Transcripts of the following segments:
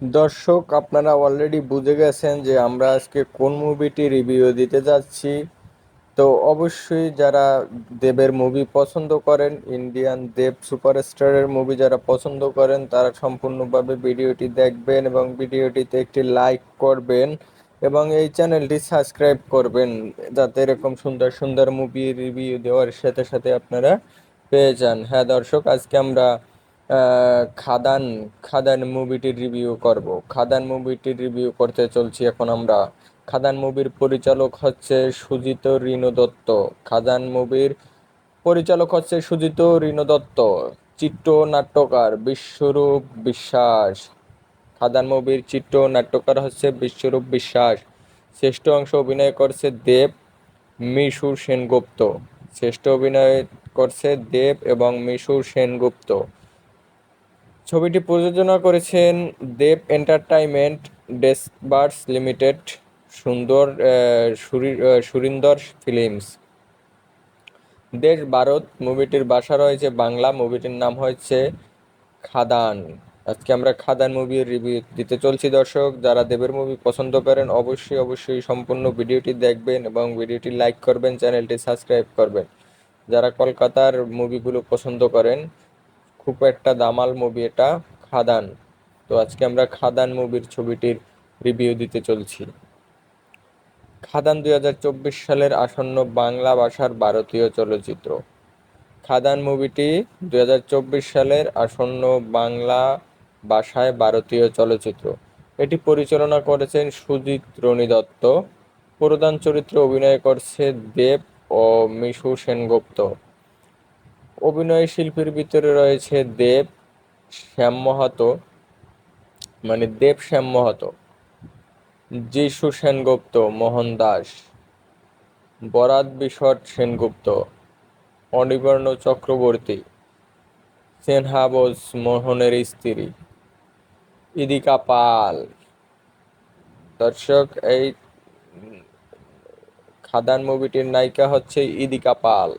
দর্শক, আপনারা অলরেডি বুঝে গেছেন যে আমরা আজকে কোন মুভিটি রিভিউ দিতে যাচ্ছি। তো অবশ্যই যারা দেবের মুভি পছন্দ করেন, ইন্ডিয়ান দেব সুপারস্টারের মুভি যারা পছন্দ করেন, তারা সম্পূর্ণভাবে ভিডিওটি দেখবেন এবং ভিডিওটিতে একটি লাইক করবেন এবং এই চ্যানেলটি সাবস্ক্রাইব করবেন, যাতে এরকম সুন্দর সুন্দর মুভি রিভিউ দেওয়ার সাথে সাথে আপনারা পেয়ে যান। হ্যাঁ দর্শক, আজকে আমরা খাদান খাদান মুভিটির রিভিউ করব। খাদান মুভিটির রিভিউ করতে চলছি এখন আমরা। খাদান মুভির পরিচালক হচ্ছে সুজিত রিনু দত্ত। খাদান মুভির পরিচালক হচ্ছে সুজিত রিনু দত্ত। চিত্র নাট্যকার বিশ্বরূপ বিশ্বাস। খাদান মুভির চিত্র নাট্যকার হচ্ছে বিশ্বরূপ বিশ্বাস। শ্রেষ্ঠ অংশ অভিনয় করছে দেব, মিশু সেনগুপ্ত। শ্রেষ্ঠ অভিনয় করছে দেব এবং মিশু সেনগুপ্ত। ছবিটি প্রযোজনা করেছেন Dev entertainment ডেস্কবার্স limited, Surinder films. দেশ ভারত। মুভিটির ভাষা রয়েছে বাংলা। মুভিটির নাম হচ্ছে খাদান। আজকে আমরা খাদান মুভির রিভিউ দিতে চলছি। দর্শক, যারা দেবের মুভি পছন্দ করেন অবশ্যই অবশ্যই সম্পূর্ণ ভিডিওটি দেখবেন এবং ভিডিওটি লাইক করবেন, চ্যানেলটি সাবস্ক্রাইব করবেন। যারা কলকাতার মুভিগুলো পছন্দ করেন, খুব একটা দামাল মুভি এটা, খাদান। তো আজকে আমরা খাদান মুভির ছবিটির রিভিউ দিতে চলছি। খাদান 2024 সালের আসন্ন বাংলা ভাষার ভারতীয় চলচ্চিত্র। খাদান মুভিটি 2024 সালের আসন্ন বাংলা ভাষায় ভারতীয় চলচ্চিত্র। এটি পরিচালনা করেছেন সুজিত রনি দত্ত। প্রধান চরিত্রে অভিনয় করছে দেব ও মিশু সেনগুপ্ত। অভিনয় শিল্পীর ভিতরে রয়েছে দেব শ্যাম মাহাতো, যিশু সেনগুপ্ত, মোহন দাস, বরাত বিশট সেনগুপ্ত, অনিবর্ণ চক্রবর্তী, সেনহাবজ মোহনের স্ত্রী, ইদিকা পাল। দর্শক, এই খাদান মুভিটির নায়িকা হচ্ছে ইদিকা পাল।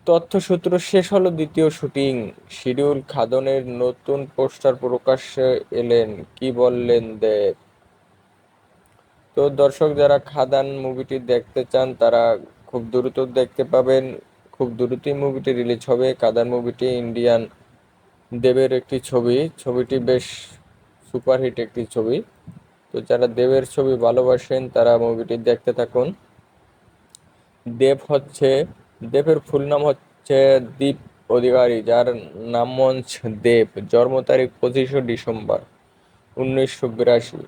তথ্যসূত্র শেষ হলো দ্বিতীয় শুটিং শিডিউল। খাদানের নতুন পোস্টার প্রকাশ্যে এলেন, কি বললেন দেব? তো দর্শক, যারা খাদান মুভিটি দেখতে চান তারা খুব দ্রুত দেখতে পাবেন। খুব দ্রুতই মুভিটি রিলিজ হবে। খাদান মুভিটি ইন্ডিয়ান দেবের একটি ছবি। ছবিটি বেশ সুপারহিট একটি ছবি। তো যারা দেবের ছবি ভালোবাসেন তারা মুভিটি দেখতে থাকুন। দেবের ফুল নাম হচ্ছে দীপ অধিকারী, যার নাম মঞ্চ দেব। জন্ম তারিখ 25শে ডিসেম্বর 1982।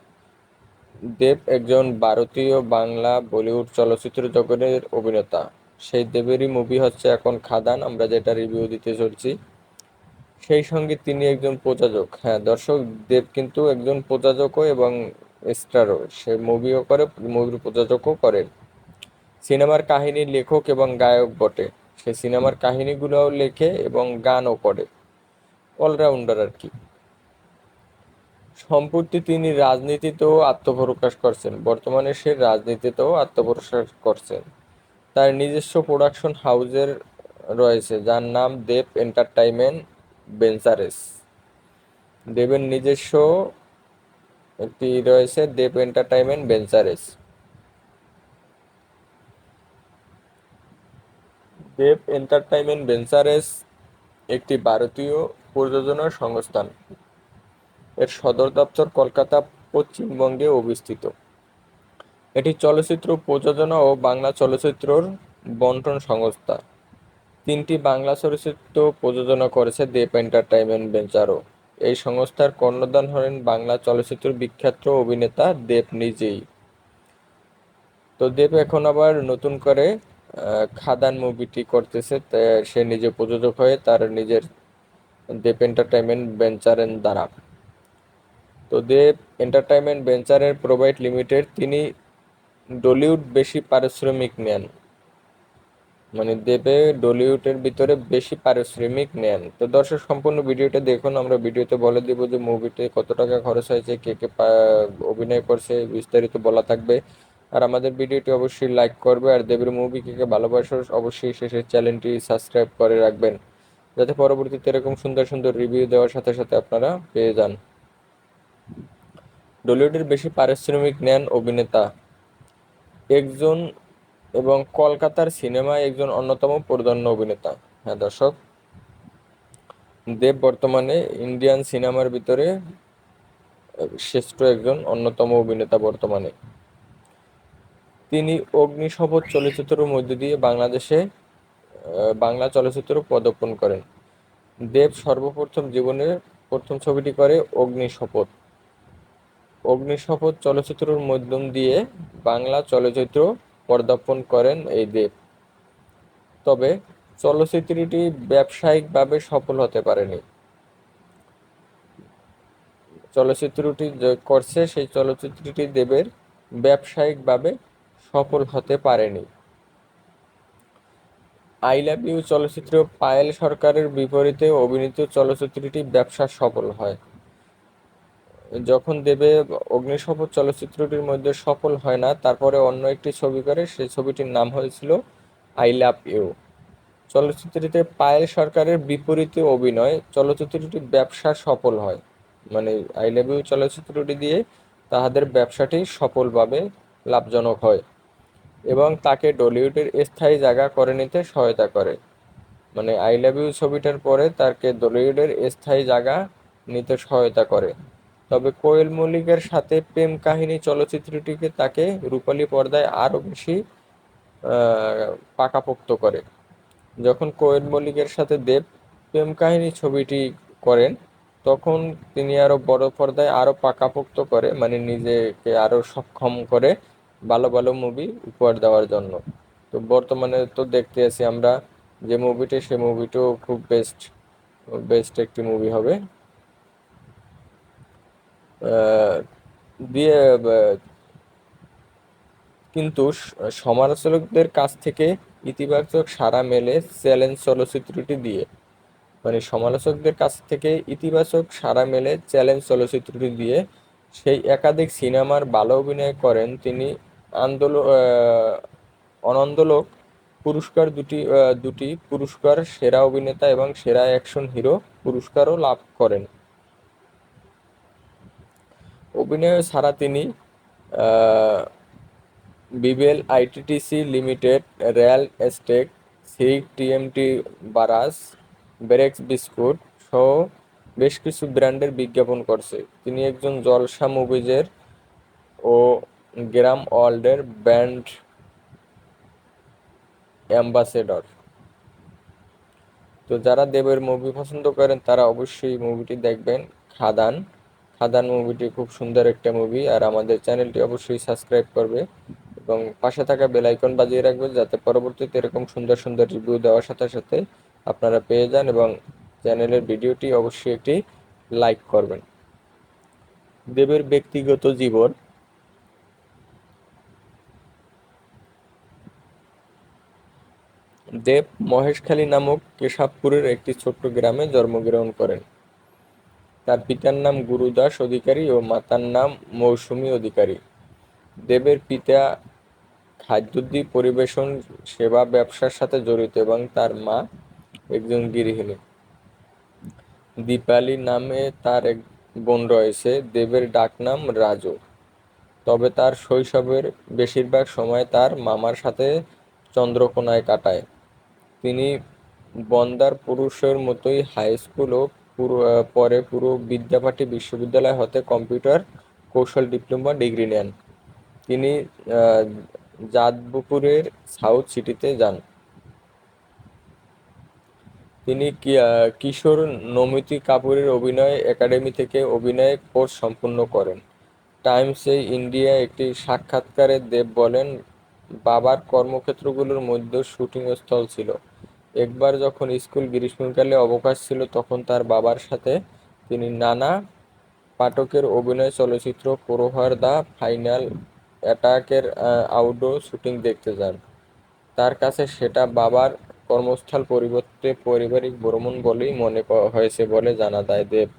দেব একজন ভারতীয় বাংলা বলিউড চলচ্চিত্র জগতের অভিনেতা। সেই দেবেরই মুভি হচ্ছে এখন খাদান, আমরা যেটা রিভিউ দিতে চলছি। সেই সঙ্গে তিনি একজন প্রযোজক। হ্যাঁ দর্শক, দেব কিন্তু একজন প্রযোজকও এবং স্টারও। সে মুভিও করে, মুভির প্রযোজকও করেন। সিনেমার কাহিনীর লেখক এবং গায়ক বটে। সে সিনেমার কাহিনীগুলোও লেখে এবং গানও করে। অলরাউন্ডার আর কি। সম্প্রতি তিনি রাজনীতিতেও আত্মপ্রকাশ করছেন। বর্তমানে সে রাজনীতিতেও আত্মপ্রকাশ করছেন। তার নিজস্ব প্রোডাকশন হাউসের রয়েছে, যার নাম দেব এন্টারটেইনমেন্ট ভেঞ্চারেস। দেবের নিজস্ব একটি রয়েছে, দেব এন্টারটেইনমেন্ট ভেঞ্চারেস। দেব এন্টারটেইনমেন্ট ভেঞ্চারেস একটি ভারতীয় প্রযোজনা সংস্থান। এর সদর দপ্তর কলকাতা, পশ্চিমবঙ্গে অবস্থিত। এটি চলচ্চিত্র প্রযোজনা ও বাংলা চলচ্চিত্রর বন্টন সংস্থা। 3টি বাংলা চলচ্চিত্র প্রযোজনা করেছে দেব এন্টারটেইনমেন্ট ভেঞ্চারও। এই সংস্থার কর্ণধার হলেন বাংলা চলচ্চিত্রের বিখ্যাত অভিনেতা দেব নিজেই। তো দেব এখন আবার নতুন করে খাদান মুভিটি করতেছে, সে নিজে প্রযোজক হয়ে তার নিজের দেব এন্টারটেইনমেন্ট ভেঞ্চারের দ্বারা। তো দেব এন্টারটেইনমেন্ট ভেঞ্চারের প্রাইভেট লিমিটেড, তিনি ডলিউড বেশি পারিশ্রমিক নেন। মানে দেবে ডলিউডের ভিতরে বেশি পারিশ্রমিক নেন। তো দর্শক, সম্পূর্ণ ভিডিওটা দেখুন। আমরা ভিডিওতে বলে দিব যে মুভিতে কত টাকা খরচ হয়েছে, কে কে অভিনয় করছে, বিস্তারিত বলা থাকবে। আর আমাদের ভিডিওটি অবশ্যই লাইক করবে। আর দেবের মুভি কে কে ভালোবাসো অবশ্যই শেষে চ্যানেলটি সাবস্ক্রাইব করে রাখবেন। যাতে পরবর্তীতে এরকম সুন্দর সুন্দর রিভিউ দেওয়ার সাথে সাথে আপনারা পেয়ে যান। টলিউডের বেশি পারিশ্রমিক নেন অভিনেতা একজন এবং কলকাতার সিনেমায় একজন অন্যতম প্রধান্য অভিনেতা। হ্যাঁ দর্শক, দেব বর্তমানে ইন্ডিয়ান সিনেমার ভিতরে শ্রেষ্ঠ একজন অন্যতম অভিনেতা বর্তমানে। তিনি অগ্নিশপথ চলচ্চিত্রের মধ্য দিয়ে বাংলাদেশে বাংলা চলচ্চিত্র পদার্পণ করেন। দেব সর্বপ্রথম জীবনের প্রথম ছবিটি করে অগ্নিশপথ। অগ্নিশপথ চলচ্চিত্রের মাধ্যম দিয়ে বাংলা চলচ্চিত্র পদার্পণ করেন এই দেব। তবে চলচ্চিত্রটি ব্যবসায়িকভাবে সফল হতে পারেনি। চলচ্চিত্রটি যে করছে সেই চলচ্চিত্রটি দেবের ব্যবসায়িকভাবে সফল হতে পারেনি। আই লাভ ইউ চলচ্চিত্র পায়েল সরকারের বিপরীতে অভিনীত চলচ্চিত্রটি ব্যবসা সফল হয়। যখন দেবে অগ্নিশপথ চলচ্চিত্রটির মধ্যে সফল হয় না, তারপরে অন্য একটি ছবি করে, সেই ছবিটির নাম হয়েছিল আই লাভ ইউ। চলচ্চিত্রটিতে পায়েল সরকারের বিপরীতে অভিনয়, চলচ্চিত্রটি ব্যবসা সফল হয়। মানে আই লাভ ইউ চলচ্চিত্রটি দিয়ে তাহাদের ব্যবসাটি সফলভাবে লাভজনক হয় এবং তাকে টলিউডের স্থায়ী জায়গা করে নিতে সহায়তা করে। মানে আই লাভ ইউ ছবিটার পরে তাকে টলিউডের স্থায়ী জায়গা নিতে সহায়তা করে। তবে কোয়েল মল্লিকের সাথে প্রেম কাহিনী চলচ্চিত্রটিকে তাকে রূপালী পর্দায় আরও বেশি পাকাপোক্ত করে। যখন কোয়েল মল্লিকের সাথে দেব প্রেম কাহিনী ছবিটি করেন, তখন তিনি আরো বড় পর্দায় আরো পাকাপোক্ত করে, মানে নিজেকে আরো সক্ষম করে ভালো ভালো মুভি উপহার দেওয়ার জন্য। তো বর্তমানে তো দেখতে আছি আমরা যে মুভিটি, সেই মুভিটাও খুব বেস্ট বেস্ট একটি মুভি হবে। দিয়ে কিন্তু সমালোচকদের কাছ থেকে ইতিবাচক সাড়া মেলে চ্যালেঞ্জ চলচ্চিত্রটি দিয়ে। মানে সমালোচকদের কাছ থেকে ইতিবাচক সাড়া মেলে চ্যালেঞ্জ চলচ্চিত্রটি দিয়ে। সেই একাধিক সিনেমার ভালো অভিনয় করেন তিনি। আনন্দলোক পুরস্কার দুটি পুরস্কার, সেরা অভিনেতা এবং সেরা অ্যাকশন হিরো পুরস্কারও লাভ করেন। অভিনয় ছাড়া তিনি বিবেল আইটিটিসি লিমিটেড, রিয়েল এস্টেট, সিক টিএমটি বারাস, ব্রেক্স বিস্কুট সহ বেশ কিছু ব্র্যান্ডের বিজ্ঞাপন করছে। তিনি একজন জলসা মুভিজের ও গ্রাম ওয়ার্ল্ডের ব্র্যান্ড অ্যাম্বাসেডর। তো যারা দেবের মুভি পছন্দ করেন তারা অবশ্যই মুভিটি দেখবেন, খাদান। খাদান মুভিটি খুব সুন্দর একটা মুভি। আর আমাদের চ্যানেলটি অবশ্যই সাবস্ক্রাইব করবে এবং পাশে থাকা বেল আইকন বাজিয়ে রাখবে, যাতে পরবর্তীতে এরকম সুন্দর সুন্দর রিভিউ দেওয়ার সাথে সাথে আপনারা পেয়ে যান। এবং চ্যানেলের ভিডিওটি অবশ্যই একটি লাইক করবেন। দেবের ব্যক্তিগত জীবন। দেব মহেশখালী নামক কেশবপুরের একটি ছোট্ট গ্রামে জন্মগ্রহণ করেন। তার পিতার নাম গুরুদাস অধিকারী ও মাতার নাম মৌসুমী অধিকারী। দেবের পিতা খাদ্যদ্রব্য পরিবেশন সেবা ব্যবসার সাথে জড়িত এবং তার মা একজন গৃহিণী। দীপালি নামে তার এক বোন রয়েছে। দেবের ডাকনাম রাজু। তবে তার শৈশবের বেশিরভাগ সময় তার মামার সাথে চন্দ্রকোনায় কাটায়। তিনি বন্দার পুরুষের মতোই হাই স্কুল ও পরে পুরো বিদ্যাবাটী বিশ্ববিদ্যালয় হতে কম্পিউটার কৌশল ডিপ্লোমা ডিগ্রি নেন। তিনি যাদবপুরের সাউথ সিটিতে যান। তিনি কিশোর নমিতি কাপুরের অভিনয় একাডেমি থেকে অভিনয় কোর্স সম্পূর্ণ করেন। টাইমসে ইন্ডিয়া একটি সাক্ষাৎকারে দেব বলেন, বাবার কর্মক্ষেত্রগুলোর মধ্যে শুটিং স্থল ছিল। একবার যখন স্কুল গ্রীষ্মকালে অবকাশ ছিল, তখন তার বাবার সাথে তিনি নানা পাঠকের অভিনয় চলচ্চিত্র প্রহার দ্য ফাইনাল অ্যাটাকের আউটডোর শুটিং দেখতে যান। তার কাছে সেটা বাবার কর্মস্থল পরিবর্তে পারিবারিক ভ্রমণ বলেই মনে হয়েছে বলে জানা যায় দেব।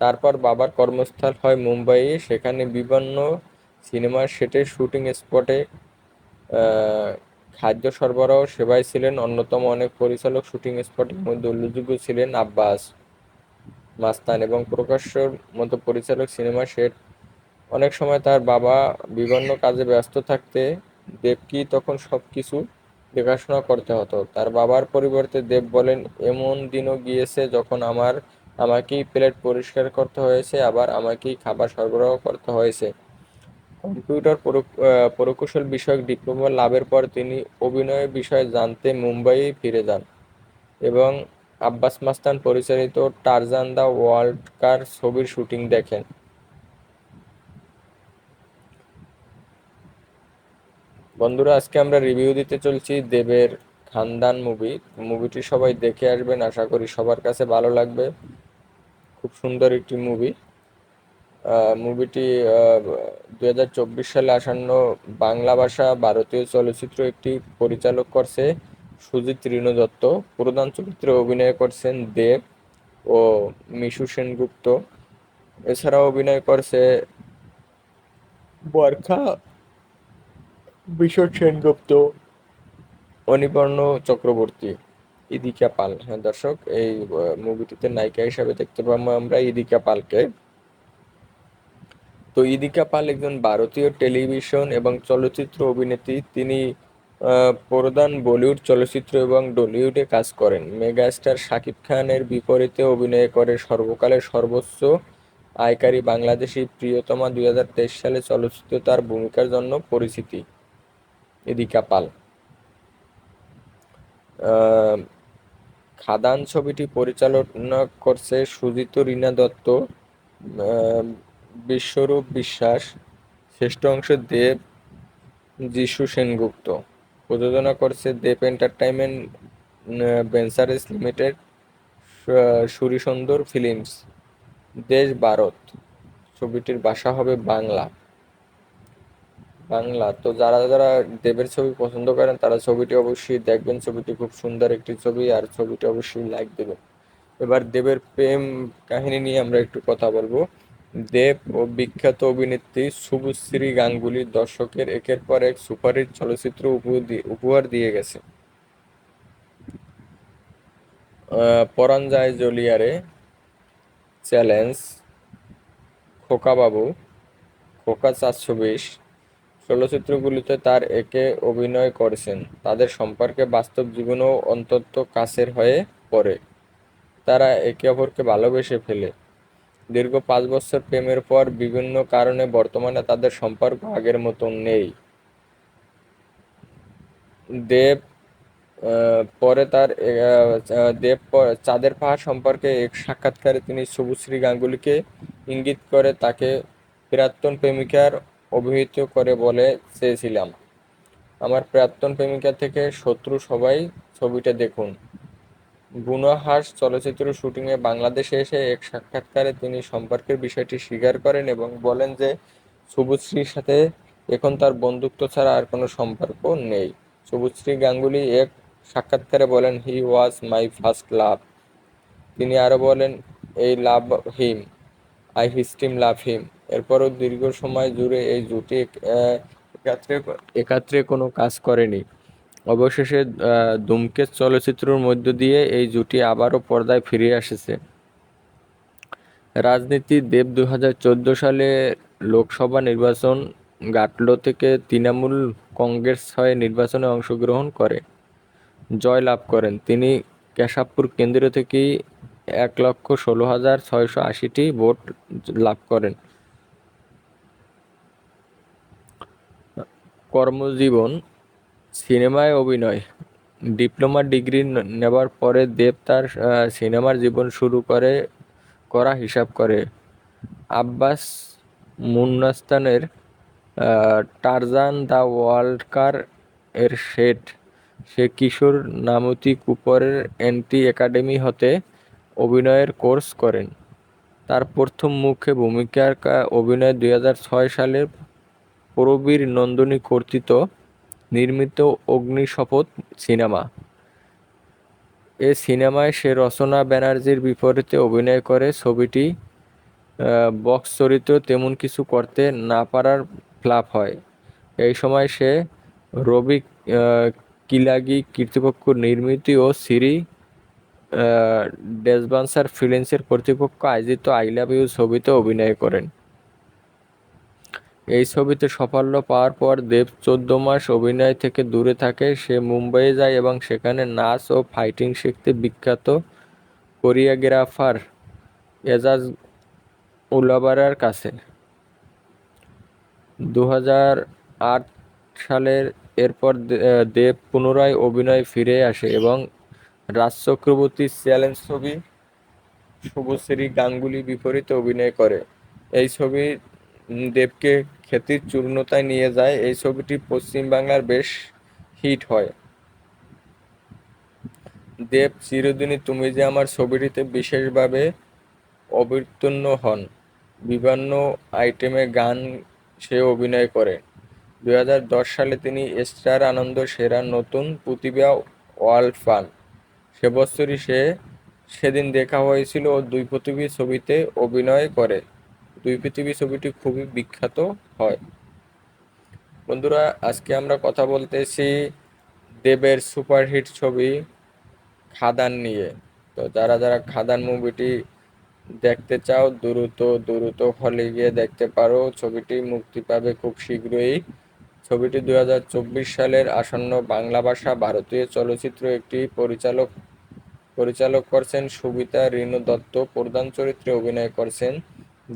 তারপর বাবার কর্মস্থল হয় মুম্বাইয়ে। সেখানে বিভিন্ন সিনেমার সেটের শুটিং স্পটে খাদ্য সরবরাহ সেবায় ছিলেন অন্যতম অনেক পরিচালক। শুটিং স্পটের মধ্যে উল্লেখযোগ্য ছিলেন আব্বাস মাস্তান এবং প্রকাশ্যর মতো পরিচালক। সিনেমা সেট অনেক সময় তার বাবা বিভিন্ন কাজে ব্যস্ত থাকতে দেবকে তখন সবকিছু দেখাশোনা করতে হতো। তার বাবার পরিবর্তে দেব বলেন, এমন দিনও গিয়েছে যখন আমাকেই প্লেট পরিষ্কার করতে হয়েছে, আবার আমাকেই খাবার সরবরাহ করতে হয়েছে। কম্পিউটার প্রকৌশল বিষয়ক ডিপ্লোমা লাভের পর তিনি অভিনয়ের বিষয়ে জানতে মুম্বাইয়ে ফিরে যান এবং আব্বাস মাস্তান পরিচালিত টারজান দ্য ওয়ার্ল্ড কার ছবির শুটিং দেখেন। বন্ধুরা, আজকে আমরা রিভিউ দিতে চলছি দেবের খানদান মুভিটি সবাই দেখে আসবেন, আশা করি সবার কাছে ভালো লাগবে। খুব সুন্দর একটি মুভি। মুভিটি 2024 সালে আসন্ন বাংলা ভাষা ভারতীয় চলচ্চিত্র একটি পরিচালক করছে সুজিত রিনো দত্ত। প্রধান চরিত্রে অভিনয় করছেন দেব ও মিশু সেনগুপ্ত। এছাড়াও অভিনয় করছে বরখা, বিশর সেনগুপ্ত, অনির্বাণ চক্রবর্তী, ইদিকা পাল। হ্যাঁ দর্শক, এই মুভিটিতে নায়িকা হিসাবে দেখতে পাবো আমরা ইদিকা পালকে। তো ইদিকা পাল একজন ভারতীয় টেলিভিশন এবং চলচ্চিত্র অভিনেত্রী। তিনি প্রধান বলিউড চলচ্চিত্র এবং টলিউডে কাজ করেন। মেগাস্টার শাকিব খানের বিপরীতে অভিনয় করে সর্বকালের সর্বোচ্চ আয়কারী বাংলাদেশি প্রিয়তমা 2023 সালে চলচ্চিত্রে তার ভূমিকার জন্য পরিচিতি ইদিকা পাল। আহ, খাদান ছবিটি পরিচালনা করছে সুজিত রিনা দত্ত, আহ, বিশ্বরূপ বিশ্বাস, শ্রেষ্ঠ অংশ দেব, যিশু সেনগুপ্ত। প্রযোজনা করছে দেব এন্টারটেইনমেন্ট ভেঞ্চার্স লিমিটেড, সুরিসুন্দর ফিল্মস। দেশ ভারত। ছবিটির ভাষা হবে বাংলা। তো যারা যারা দেবের ছবি পছন্দ করেন তারা ছবিটি অবশ্যই দেখবেন। ছবিটি খুব সুন্দর একটি ছবি, আর ছবিটি অবশ্যই লাইক দেবেন। এবার দেবের প্রেম কাহিনী নিয়ে আমরা একটু কথা বলবো। দেব ও বিখ্যাত অভিনেত্রী শুভশ্রী গাঙ্গুলি দর্শকের একের পর এক সুপারহিট চলচ্চিত্র উপহার দিয়ে গেছে। পরাণ যায় জ্বলিয়ারে, চ্যালেঞ্জ, খোকা বাবু, খোকা 420 চলচ্চিত্রগুলিতে তার একে অভিনয় করেছেন। তাদের সম্পর্কে বাস্তব জীবনেও অত্যন্ত কাছের হয়ে পড়ে। তারা একে অপরকে ভালোবেসে ফেলে। দীর্ঘ 5 বছর প্রেমের পর বিভিন্ন কারণে বর্তমানে তাদের সম্পর্ক আগের মতো নেই। দেব পরে তার চাঁদের পাহাড় সম্পর্কে এক সাক্ষাৎকারে তিনি শুভশ্রী গাঙ্গুলিকে ইঙ্গিত করে তাকে প্রাক্তন প্রেমিকার অভিহিত করে বলে, চেয়েছিলাম আমার প্রাক্তন প্রেমিকা থেকে শত্রু সবাই, ছবিটা দেখুন। বুনো হাঁস চলচ্চিত্র শুটিংয়ে বাংলাদেশে এসে এক সাক্ষাৎকারে তিনি সম্পর্কের বিষয়টি স্বীকার করেন এবং বলেন যে শুভশ্রীর সাথে এখন তার বন্ধুত্ব ছাড়া আর কোনো সম্পর্ক নেই। শুভশ্রী গাঙ্গুলি এক সাক্ষাৎকারে বলেন, হি ওয়াজ মাই ফার্স্ট লাভ। তিনি আরও বলেন, এই লাভ হিম, আই স্টিল লাভ হিম। এরপরও দীর্ঘ সময় জুড়ে এই জুটি একাত্রে একাত্রে কোনো কাজ করেনি। অবশেষে ধূমকেতু চলচ্চিত্রের মধ্য দিয়ে এই জুটি আবারও পর্দায় ফিরে এসেছে। রাজনীতি। দেব 2014 সালে লোকসভা নির্বাচন গাটলো থেকে তৃণমূল কংগ্রেস হয়ে নির্বাচনে অংশগ্রহণ করে জয় লাভ করেন। তিনি কেশবপুর কেন্দ্র থেকেই 1,16,680টি ভোট লাভ করেন। কর্মজীবন। সিনেমায় অভিনয়। ডিপ্লোমা ডিগ্রি নেবার পরে দেব তার সিনেমার জীবন শুরু করা হিসাব করে আব্বাস মুন্নাস্তানের টারজান দ্য ওয়ার্ল্ড কার এর সেট। সে কিশোর নামতি কুপারের এন্টি একাডেমি হতে অভিনয়ের কোর্স করেন। তার প্রথম মুখ্য ভূমিকার অভিনয় 2006 সালের প্রবীর নন্দনী কর্তৃক নির্মিত অগ্নিশপথ সিনেমা। এ সিনেমায় সে রচনা ব্যানার্জির বিপরীতে অভিনয় করে। ছবিটি বক্স চরিত্র তেমন কিছু করতে না পারার ফ্লপ হয়। এই সময় সে রবি কিলাগি কর্তৃপক্ষ নির্মিত ও সিরি ডেসবান্সার ফিল্মসের কর্তৃপক্ষ আয়োজিত আই লাভ ইউ ছবিতে অভিনয় করেন। এই ছবিতে সাফল্য পাওয়ার পর দেব 14 মাস অভিনয় থেকে দূরে থাকে। সে মুম্বাইয়ে যায় এবং সেখানে নাচ ও ফাইটিং শিখতে বিখ্যাত কোরিওগ্রাফার এজাজ উলাবারার কাছে। 2008 সালের এরপর দেব পুনরায় অভিনয়ে ফিরে আসে এবং রাজ চক্রবর্তীর চ্যালেঞ্জ ছবি শুভশ্রী গাঙ্গুলি বিপরীতে অভিনয় করে। এই ছবি দেবকে খ্যাতির চূর্ণতায় নিয়ে যায়। এই ছবিটি পশ্চিম বাংলার বেশ হিট হয়। দেব চিরদিনই তুমি যে আমার ছবিটিতে বিশেষভাবে অবতীর্ণ হন। বিভিন্ন আইটেমে গান সে অভিনয় করে। 2010 সালে তিনি স্টার আনন্দ সেরা নতুন প্রতিভা ওয়ার্ল্ড পান। সে বছরই সেদিন দেখা হয়েছিল ও দুই পৃথিবী ছবিতে অভিনয় করে। দুই পৃথিবী ছবিটি খুবই বিখ্যাত হয়। বন্ধুরা, আজকে আমরা কথা বলতেছি দেবের সুপারহিট ছবি খাদান নিয়ে। তো যারা যারা খাদান মুভিটি দেখতে চাও দ্রুত দ্রুত হলে গিয়ে দেখতে পারো। ছবিটি মুক্তি পাবে খুব শীঘ্রই। ছবিটি 2024 সালের আসন্ন বাংলা ভাষা ভারতীয় চলচ্চিত্র। একটি পরিচালক করছেন সুবিতা রিনু দত্ত। প্রধান চরিত্রে অভিনয় করছেন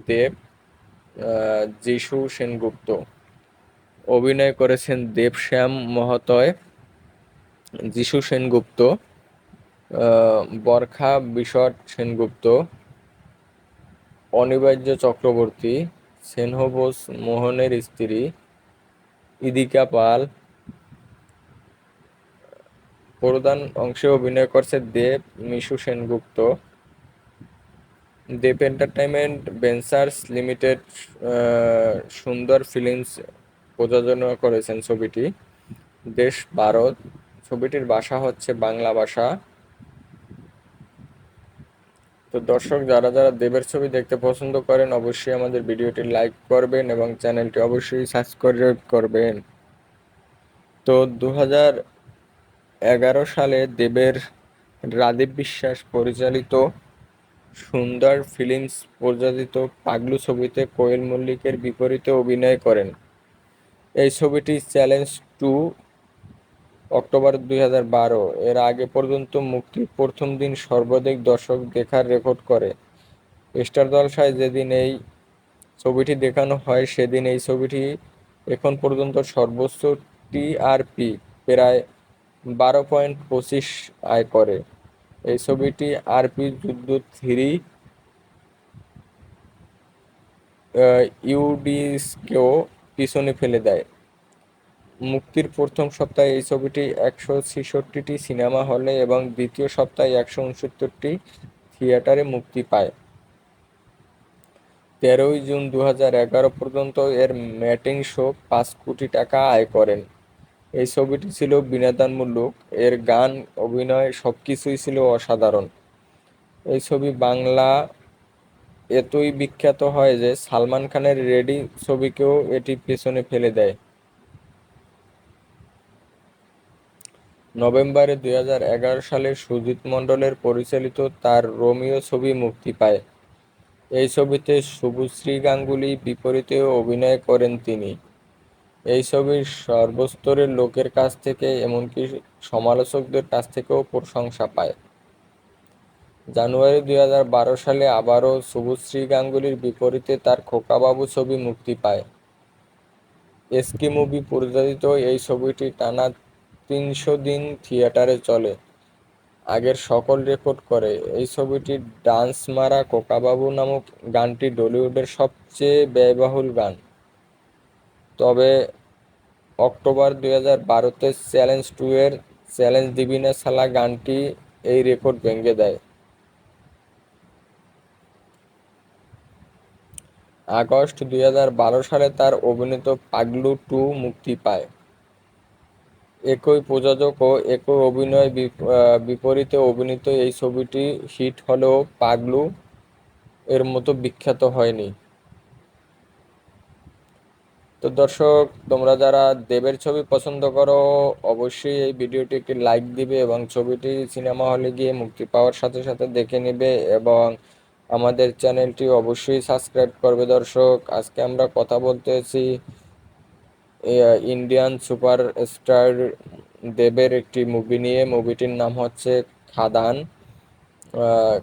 দেব, যিশু সেনগুপ্ত। অভিনয় করেছেন দেবশ্যাম মহাতয়, যিশু সেনগুপ্ত, বরখা বিশট সেনগুপ্ত, অনিবার্য চক্রবর্তী, সেনহ বোস মোহনের স্ত্রী, ইদিকা পাল। প্রধান অংশে অভিনয় করছে দেব, মিশু সেনগুপ্ত। দেব এন্টারটেইনমেন্ট ভেঞ্চার্স লিমিটেড সুন্দর ফিল্মস প্রযোজনা করেছেন ছবিটি। দেশ ভারত। ছবিটির ভাষা হচ্ছে বাংলা ভাষা। তো দর্শক, যারা যারা দেবের ছবি দেখতে পছন্দ করেন অবশ্যই আমাদের ভিডিওটি লাইক করবেন এবং চ্যানেলটি অবশ্যই সাবস্ক্রাইব করবেন। তো 2011 সালে দেবের রাদীপ বিশ্বাস পরিচালিত সুন্দর ফিল্মস প্রযোজিত পাগলু ছবিতে কোয়েল মল্লিকের বিপরীতে অভিনয় করেন। এই ছবিটি চ্যালেঞ্জ 2 অক্টোবর 2012 এর আগে পর্যন্ত মুক্তির প্রথম দিন সর্বাধিক দর্শক দেখার রেকর্ড করে। স্টার জলসায় যেদিন এই ছবিটি দেখানো হয় সেদিন এই ছবিটি এখন পর্যন্ত সর্বোচ্চ টিআরপি প্রায় 12.25 আয় করে। এই ছবিটি আরপি যুদ্ধ 3 ইউডিসকেও পিছনে ফেলে দেয়। মুক্তির প্রথম সপ্তাহে এই ছবিটি 166টি সিনেমা হলে এবং দ্বিতীয় সপ্তাহে 169টি থিয়েটারে মুক্তি পায়। 13 জুন 2011 পর্যন্ত এর মেটিং শো 5 কোটি টাকা আয় করেন। এই ছবিটি ছিল বিনোদনমূলক। এর গান, অভিনয় সবকিছুই ছিল অসাধারণ। এই ছবি বাংলা এতই বিখ্যাত হয় যে সালমান খানের রেডি ছবিকেও এটি পেছনে ফেলে দেয়। নভেম্বরে 2011 সালে সুজিত মণ্ডলের পরিচালিত তার রোমিও ছবি মুক্তি পায়। এই ছবিতে শুভশ্রী গাঙ্গুলি বিপরীতে অভিনয় করেন তিনি। এই ছবির সর্বস্তরের লোকের কাছ থেকে এমনকি সমালোচকদের কাছ থেকেও প্রশংসা পায়। জানুয়ারি 2012 সালে আবারও শুভশ্রী গাঙ্গুলির বিপরীতে তার খোকাবাবু ছবি মুক্তি পায়। এসকে মুভি প্রযোজিত এই ছবিটি টানা 300 দিন থিয়েটারে চলে, আগের সকল রেকর্ড করে। এই ছবিটির ডান্স মারা খোকাবাবু নামক গানটি টলিউডের সবচেয়ে ব্যয়বহুল গান। তবে অক্টোবর 2012-তে চ্যালেঞ্জ 2 এর চ্যালেঞ্জ দিবি না সালা গানটি এই রেকর্ড ভেঙে দেয়। আগস্ট 2012 সালে তার অভিনীত পাগলু 2 মুক্তি পায়। একই প্রযোজক ও একই অভিনয় বিপরীতে অভিনীত এই ছবিটি হিট হলেও পাগলু এর মতো বিখ্যাত হয়নি। তো দর্শক, তোমরা যারা দেবের ছবি পছন্দ করো অবশ্যই এই ভিডিওটি একটি লাইক দিবে এবং ছবিটি সিনেমা হলে গিয়ে মুক্তি পাওয়ার সাথে সাথে দেখে নেবে এবং আমাদের চ্যানেলটি অবশ্যই সাবস্ক্রাইব করবে। দর্শক, আজকে আমরা কথা বলতেছি ইন্ডিয়ান সুপার স্টার দেবের একটি মুভি নিয়ে। মুভিটির নাম হচ্ছে খাদান।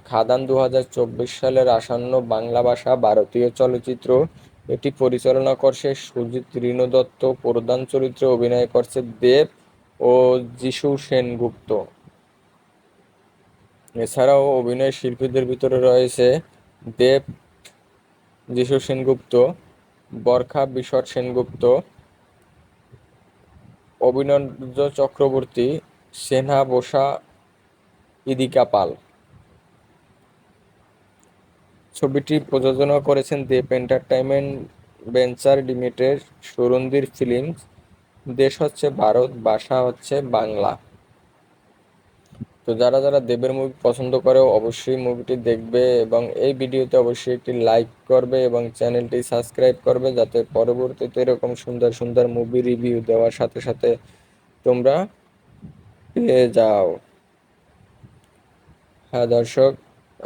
খাদান 2024 সালের আসন্ন বাংলা ভাষা ভারতীয় চলচ্চিত্র। এটি পরিচালনা করছে সুজিত রিনু দত্ত, প্রধান চরিত্রে অভিনয় করছে দেব ও যিশু সেনগুপ্ত। এছাড়াও অভিনয় শিল্পীদের ভিতরে রয়েছে দেব, যিশু সেনগুপ্ত, বরখা বিশর সেনগুপ্ত, অভিনন্দ চক্রবর্তী, স্নেহা বসা, ইদিকা পাল। ছবিটি প্রযোজনা করেছেন Dev entertainment venture limited, সুরন্দীর films. দেশ হচ্ছে ভারত, ভাষা হচ্ছে বাংলা। তো যারা যারা দেবের মুভি পছন্দ করে অবশ্যই মুভিটি দেখবে এবং এই ভিডিওতে অবশ্যই একটি লাইক করবে এবং চ্যানেলটি সাবস্ক্রাইব করবে, যাতে পরবর্তীতে এরকম সুন্দর সুন্দর মুভি রিভিউ দেওয়ার সাথে সাথে তোমরা পেয়ে যাও। হ্যাঁ দর্শক,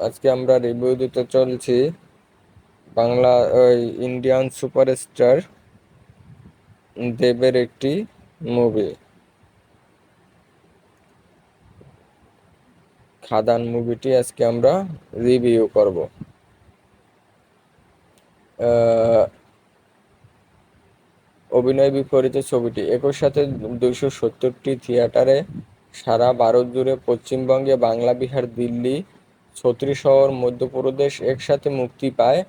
আজকে আমরা রিভিউ দিতে চলছি বাংলা ইন্ডিয়ান সুপারস্টার দেবের একটি মুভি, খাদান মুভিটি আজকে আমরা রিভিউ করব। অভিনয় বিপরীতে ছবিটি একই সাথে 270টি থিয়েটারে সারা ভারত জুড়ে, পশ্চিমবঙ্গে, বাংলা, বিহার, দিল্লি, ছত্তিশগড়, মধ্যপ্রদেশ একসাথে মুক্তি পায়।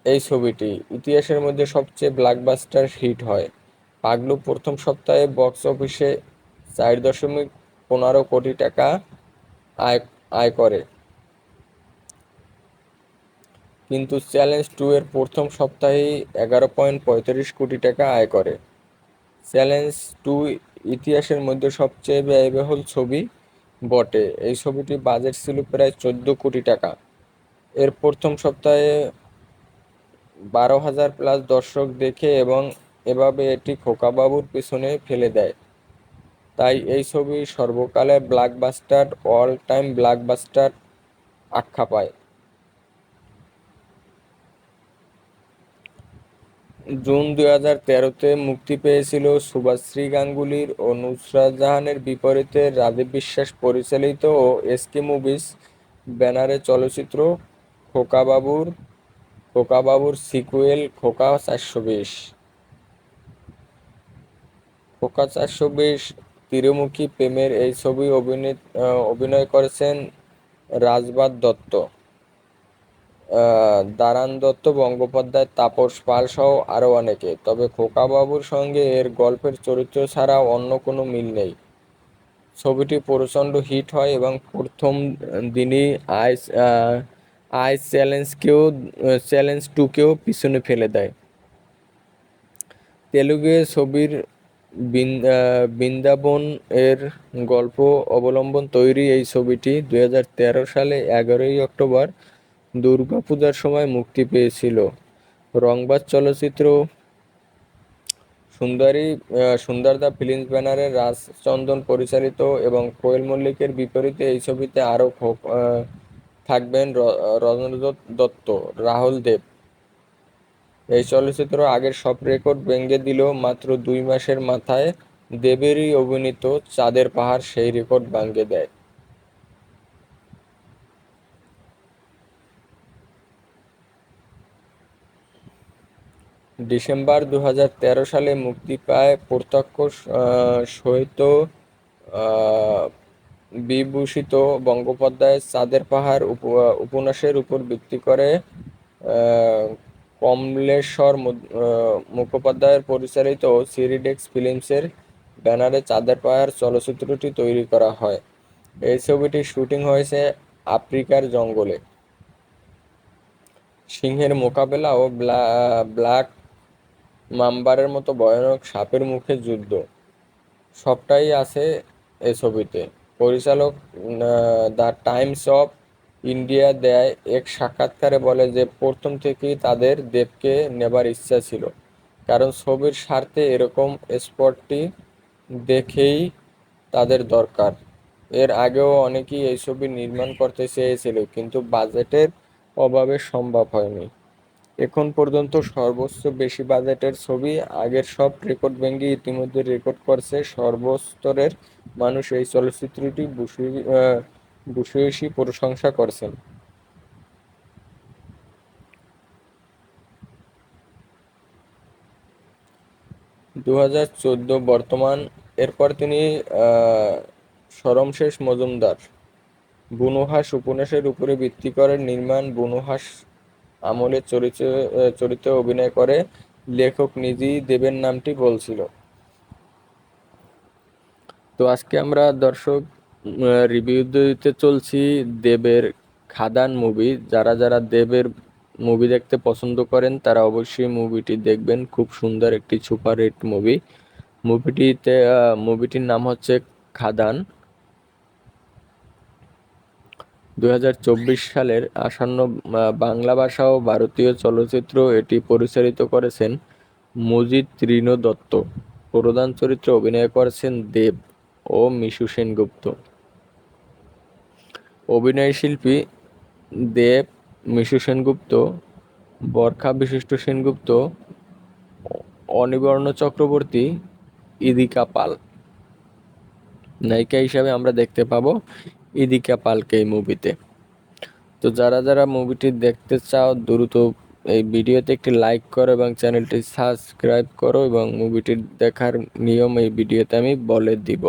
এই ছবিটি ইতিহাসের মধ্যে সবচেয়ে ব্লকবাস্টার হিট হয়। পাগলু প্রথম সপ্তাহে বক্স অফিসে 4.15 কোটি টাকা আয় আয় করে, কিন্তু চ্যালেঞ্জ 2 এর প্রথম সপ্তাহেই 11.35 কোটি টাকা আয় করে। চ্যালেঞ্জ 2 ইতিহাসের মধ্যে সবচেয়ে ব্যয়বহুল ছবি বটে। এই ছবিটির বাজেট ছিল প্রায় 14 কোটি টাকা। এর প্রথম সপ্তাহে 12,000+ দর্শক দেখে এবং এভাবে এটি খোকাবাবুর পেছনে ফেলে দেয়। তাই এই ছবি সর্বকালের ব্লকবাস্টার, অল টাইম ব্লকবাস্টার আখ্যা পায়। জুন 2013-তে মুক্তি পেয়েছিল শুভাশ্রী গাঙ্গুলির ও নুসরাত জাহানের বিপরীতে রাজীব বিশ্বাস পরিচালিত ও এসকে মুভিজ ব্যানারে চলচ্চিত্র খোকাবাবুর খোকাবাবুর সিকুয়েল খোকা 420। খোকা 420 ত্রিমুখী প্রেমের এই ছবি অভিনয় করেছেন রাজবাদ দত্ত, দারান দত্ত, গঙ্গোপাধ্যায়, তাপস পাল সহ আরও অনেকে। তবে খোকাবাবুর সঙ্গে এর গল্পের চরিত্র ছাড়া অন্য কোনো মিল নেই। ছবিটি প্রচণ্ড হিট হয় এবং প্রথম দিনই আই চ্যালেঞ্জ 2কেও পিছনে ফেলে দেয়। তেলুগে ছবির বৃন্দাবন এর গল্প অবলম্বন তৈরি এই ছবিটি 2013 সালে 11ই অক্টোবর দুর্গাপূজার সময় মুক্তি পেয়েছিল। রংবাজ চলচ্চিত্র সুন্দরদা ফিল্মস ব্যানারে রাজচন্দন পরিচালিত এবং কোয়েল মল্লিকের বিপরীতে এই ছবিতে আরও থাকবেন রজনীকান্ত দত্ত, রাহুল দেব। এই চলচ্চিত্র আগের সব রেকর্ড ভেঙে দিলেও মাত্র 2 মাসের মাথায় দেবেরই অভিনীত চাঁদের পাহাড় সেই রেকর্ড ভেঙে দেয়। ডিসেম্বর 2013 সালে মুক্তি পায় প্রত্যক্ষ সহিত বিভূষিত বন্দ্যোপাধ্যায়ের চাঁদের পাহাড় উপন্যাসের উপর ভিত্তি করে কমলেশ্বর মুখোপাধ্যায়ের পরিচালিত সিরিডেক্স ফিল্মসের ব্যানারে চাঁদের পাহাড় চলচ্চিত্রটি তৈরি করা হয়। এই ছবিটির শুটিং হয়েছে আফ্রিকার জঙ্গলে। সিংহের মোকাবেলা ও ব্ল্যাক মাম্বারের মতো ভয়ানক সাপের মুখে যুদ্ধ, সবটাই আছে এই ছবিতে। পরিচালক দ্য টাইমস অফ ইন্ডিয়া দেয় এক সাক্ষাৎকারে বলে যে প্রথম থেকেই তাদের দেবকে নেবার ইচ্ছা ছিল। কারণ ছবির স্বার্থে এরকম স্পটটি দেখেই তাদের দরকার। এর আগেও অনেকেই এই ছবি নির্মাণ করতে চেয়েছিল, কিন্তু বাজেটের অভাবে সম্ভব হয়নি। এখন পর্যন্ত সর্বোচ্চ বেশি বাজেটের ছবি আগের সব রেকর্ড ভেঙে ইতিমধ্যে রেকর্ড করছে। সর্বস্তরের মানুষ এই চলচ্চিত্রটি ভূয়সী প্রশংসা করছেন। 2014 বর্তমান। এরপর তিনি আহ, সরমশেষ মজুমদার বুনোহাস উপন্যাসের উপরে ভিত্তি করে নির্মাণ বুনোহাস আমলের চরিত্রে অভিনয় করে। লেখক নিজেই দেবের নামটি বলছিল। তো আজকে আমরা দর্শক রিভিউ দিতে চলছি দেবের খাদান মুভি। যারা যারা দেবের মুভি দেখতে পছন্দ করেন তারা অবশ্যই মুভিটি দেখবেন। খুব সুন্দর একটি সুপার হিট মুভি। মুভিটির নাম হচ্ছে খাদান। 2024 সালের আসন্ন বাংলা ভাষা ও ভারতীয় চলচ্চিত্র এটি পরিচালিত করেছেন মজিদ রিনো দত্ত। প্রধান চরিত্রে অভিনয় করেছেন দেব ও মিশু সেনগুপ্ত। অভিনয়শিল্পী দেব, মিশু সেনগুপ্ত, বরখা বিশিষ্ট সেনগুপ্ত, অনিবর্ণ চক্রবর্তী, ইদিকা পাল। নায়িকা হিসাবে আমরা দেখতে পাবো ইদিকা পালকে এই মুভিতে। তো যারা যারা মুভিটি দেখতে চাও দ্রুত এই ভিডিওতে একটি লাইক করো এবং চ্যানেলটি সাবস্ক্রাইব করো, এবং মুভিটি দেখার নিয়ম এই ভিডিওতে আমি বলে দিব।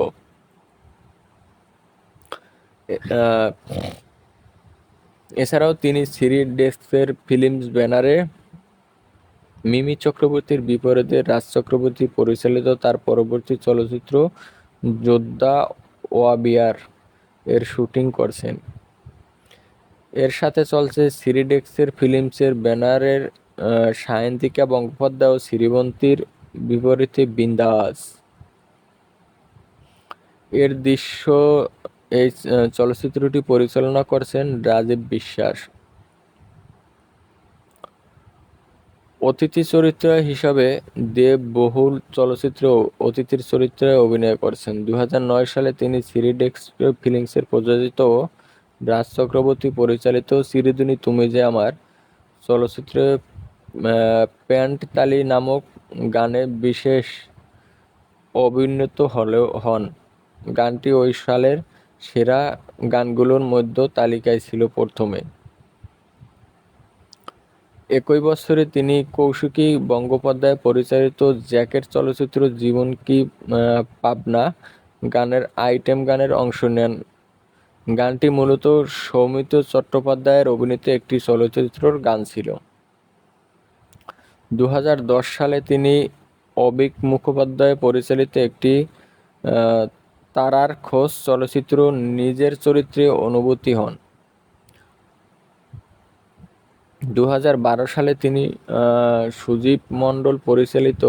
আহ, এছাড়াও তিনি থ্রি ডেস্কের ফিল্মস ব্যানারে মিমি চক্রবর্তীর বিপরীতে রাজ চক্রবর্তী পরিচালিত তার পরবর্তী চলচ্চিত্র যোদ্ধা ওয়াবিয়ার এর শুটিং করছেন। এর সাথে চলছে সিরিডেক্সের ফিল্মসের ব্যানারের সায়ন্তিকা বন্দ্যোপাধ্যায় ও শ্রীবন্তীর বিপরীতে বিন্দাস এর দৃশ্য। এই চলচ্চিত্রটি পরিচালনা করছেন রাজীব বিশ্বাস। অতিথি চরিত্র হিসাবে দেব বহুল চলচ্চিত্রে অতিথির চরিত্রে অভিনয় করেছেন। 2009 সালে তিনি সিরিডেক্স ফিল্মসের প্রযোজিত ও রাজ চক্রবর্তী পরিচালিত চিরদিনই তুমি যে আমার চলচ্চিত্রে প্যান্ট তালি নামক গানে বিশেষ অভিনীত হন। গানটি ওই সালের সেরা গানগুলোর মধ্যে তালিকায় ছিল প্রথমে। একই বছরে তিনি কৌশিকী গঙ্গোপাধ্যায় পরিচালিত জ্যাকের চলচ্চিত্র জীবন কি পাবনা গানের আইটেম গানের অংশ নেন। গানটি মূলত সৌমিত্র চট্টোপাধ্যায়ের অভিনীত একটি চলচ্চিত্রের গান ছিল। 2010 সালে তিনি অবিক মুখোপাধ্যায় পরিচালিত একটি তারার খোঁজ চলচ্চিত্র নিজের চরিত্রে অনুভূতি হন। 2012 সালে তিনি সুজিত মণ্ডল পরিচালিত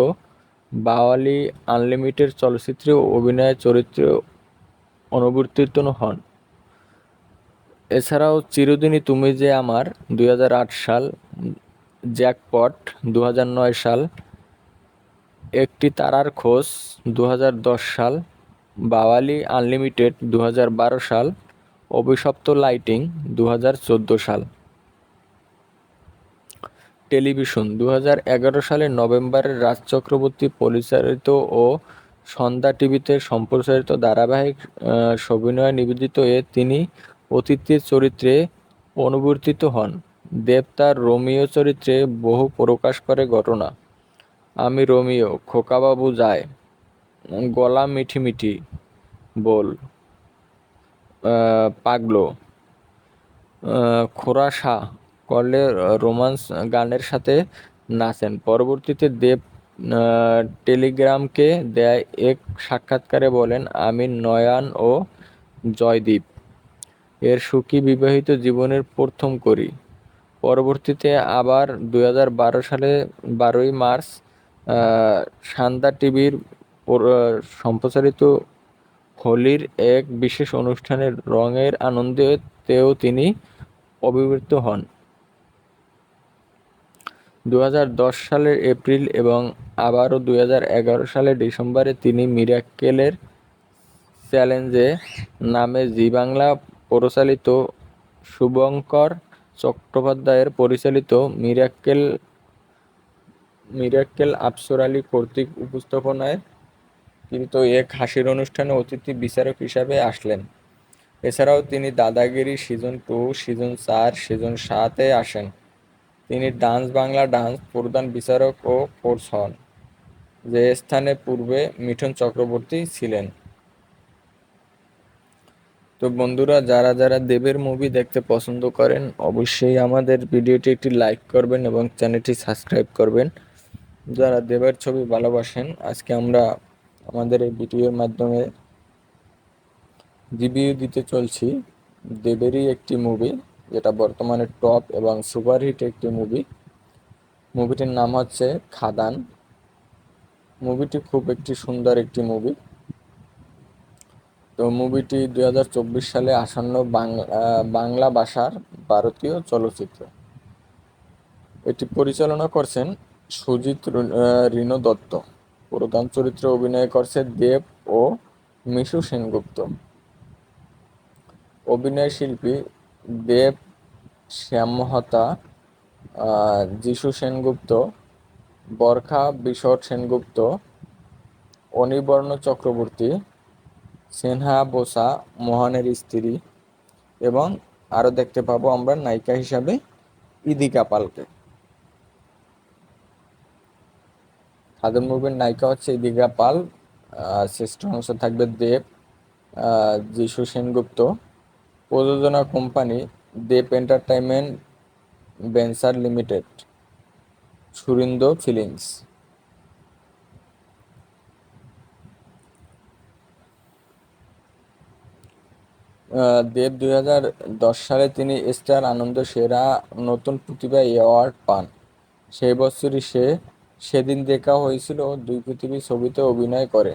বাওয়ালি আনলিমিটেড চলচ্চিত্রে অভিনয়ের চরিত্রে অনুবর্তিত হন। এছাড়াও চিরদিনই তুমি যে আমার 2008 সাল, জ্যাকপট 2009 সাল, একটি তারার খোঁজ 2010 সাল, বাওয়ালি আনলিমিটেড 2012 সাল, অভিশপ্ত লাইটিং 2014 সাল। টেলিভিশন 2011 সালের নভেম্বরে রাজ চক্রবর্তী পরিচালিত ও সন্ধ্যা টিভিতে সম্প্রচারিত ধারাবাহিক সবিনয়ে নিবেদিত এ তিনি অতিথির চরিত্রে অনুবর্তিত হন। দেব তার রোমিও চরিত্রে বহু প্রকাশ করে ঘটনা আমি রোমিও, খোকাবাবু যায়, গলা মিঠি মিঠি বল, পাগলো, খোরাসা করলে রোমান্স গানের সাথে নাচেন। পরবর্তীতে দেব টেলিগ্রামকে দেয় এক সাক্ষাৎকারে বলেন, আমি নয়ন ও জয়দীপ এর সুখী বিবাহিত জীবনের প্রথম করি। পরবর্তীতে আবার 2012 সালে 12ই মার্চ সান্ধ্যা টিভির সম্প্রচারিত হোলির এক বিশেষ অনুষ্ঠানের রঙের আনন্দেতেও তিনি অভিভূত হন। সালের এপ্রিল এবং আবারও 2011 সালের ডিসেম্বরে তিনি মিরাক্কেলের চ্যালেঞ্জে নামে জি বাংলা পরিচালিত শুভঙ্কর চট্টোপাধ্যায়ের পরিচালিত মিরাক্কেল আফসর আলী কর্তৃক উপস্থাপনায় কিন্তু এক হাসির অনুষ্ঠানে অতিথি বিচারক হিসাবে আসলেন। এছাড়াও তিনি দাদাগিরি সিজন 2, সিজন 4, সিজন 7-এ আসেন। তিনি ডান্স বাংলা ডান্স প্রধান বিচারক ও কোচ হন, যে স্থানে পূর্বে মিঠুন চক্রবর্তী ছিলেন। তো বন্ধুরা, যারা যারা দেবের মুভি দেখতে পছন্দ করেন অবশ্যই আমাদের ভিডিওটি একটি লাইক করবেন এবং চ্যানেলটি সাবস্ক্রাইব করবেন। যারা দেবের ছবি ভালোবাসেন, আজকে আমরা আমাদের এই ভিডিওর মাধ্যমে রিভিউ দিতে চলছি দেবেরই একটি মুভি, যেটা বর্তমানে টপ এবং সুপারহিট একটি মুভি। মুভিটির নাম হচ্ছে খাদান। মুভিটি খুব একটি সুন্দর একটি মুভি। তো মুভিটি 2024 সালে আসন্ন বাংলা ভাষার ভারতীয় চলচ্চিত্র। এটি পরিচালনা করছেন সুজিত রিনো দত্ত। প্রধান চরিত্রে অভিনয় করছে দেব ও মিশু সেনগুপ্ত। অভিনয় শিল্পী দেব, শ্যাম মহতা, যিশু সেনগুপ্ত, বরখা বিশট সেনগুপ্ত, অনিবর্ণ চক্রবর্তী, স্নেহা বোসা মোহনের স্ত্রী, এবং আরও দেখতে পাবো আমরা নায়িকা হিসাবে ইদিকা পালকে। খাদান মুভির নায়িকা হচ্ছে ইদিকা পাল। শ্রেষ্ঠ অংশ থাকবে দেব, যিশু সেনগুপ্ত। প্রযোজনা কোম্পানি দেব entertainment venture limited, Surinder films. দেব 2010 সালে তিনি স্টার আনন্দ সেরা নতুন প্রতিভা অ্যাওয়ার্ড পান। সেই বছরই সেদিন দেখা হয়েছিল দুই পৃথিবী ছবিতে অভিনয় করে।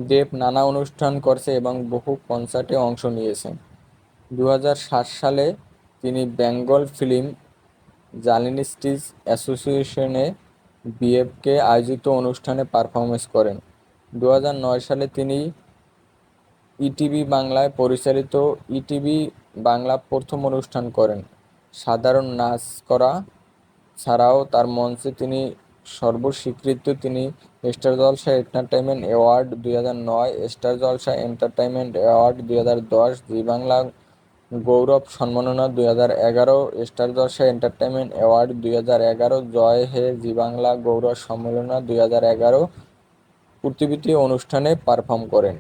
দেব নানা অনুষ্ঠান করছে এবং বহু কনসার্টে অংশ নিয়েছেন। 2007 সালে তিনি বেঙ্গল ফিল্ম জার্নালিস্টস অ্যাসোসিয়েশনে বিএফকে আয়োজিত অনুষ্ঠানে পারফরমেন্স করেন। 2009 সালে তিনি ইটিভি বাংলায় পরিচালিত ইটিভি বাংলা প্রথম অনুষ্ঠান করেন। সাধারণ নাচ করা ছাড়াও তার মঞ্চে তিনি সর্বস্বীকৃত। তিনি স্টার জলসা এন্টারটেইনমেন্ট অ্যাওয়ার্ড 2009, স্টার জলসা এন্টারটেইনমেন্ট অ্যাওয়ার্ড 2010, জি বাংলা গৌরব সম্মাননা 2011, স্টার জলসা এন্টারটেইনমেন্ট অ্যাওয়ার্ড 2011, জয় হে জি বাংলা গৌরব সম্মাননা 2011 প্রভৃতি অনুষ্ঠানে পারফর্ম করেন।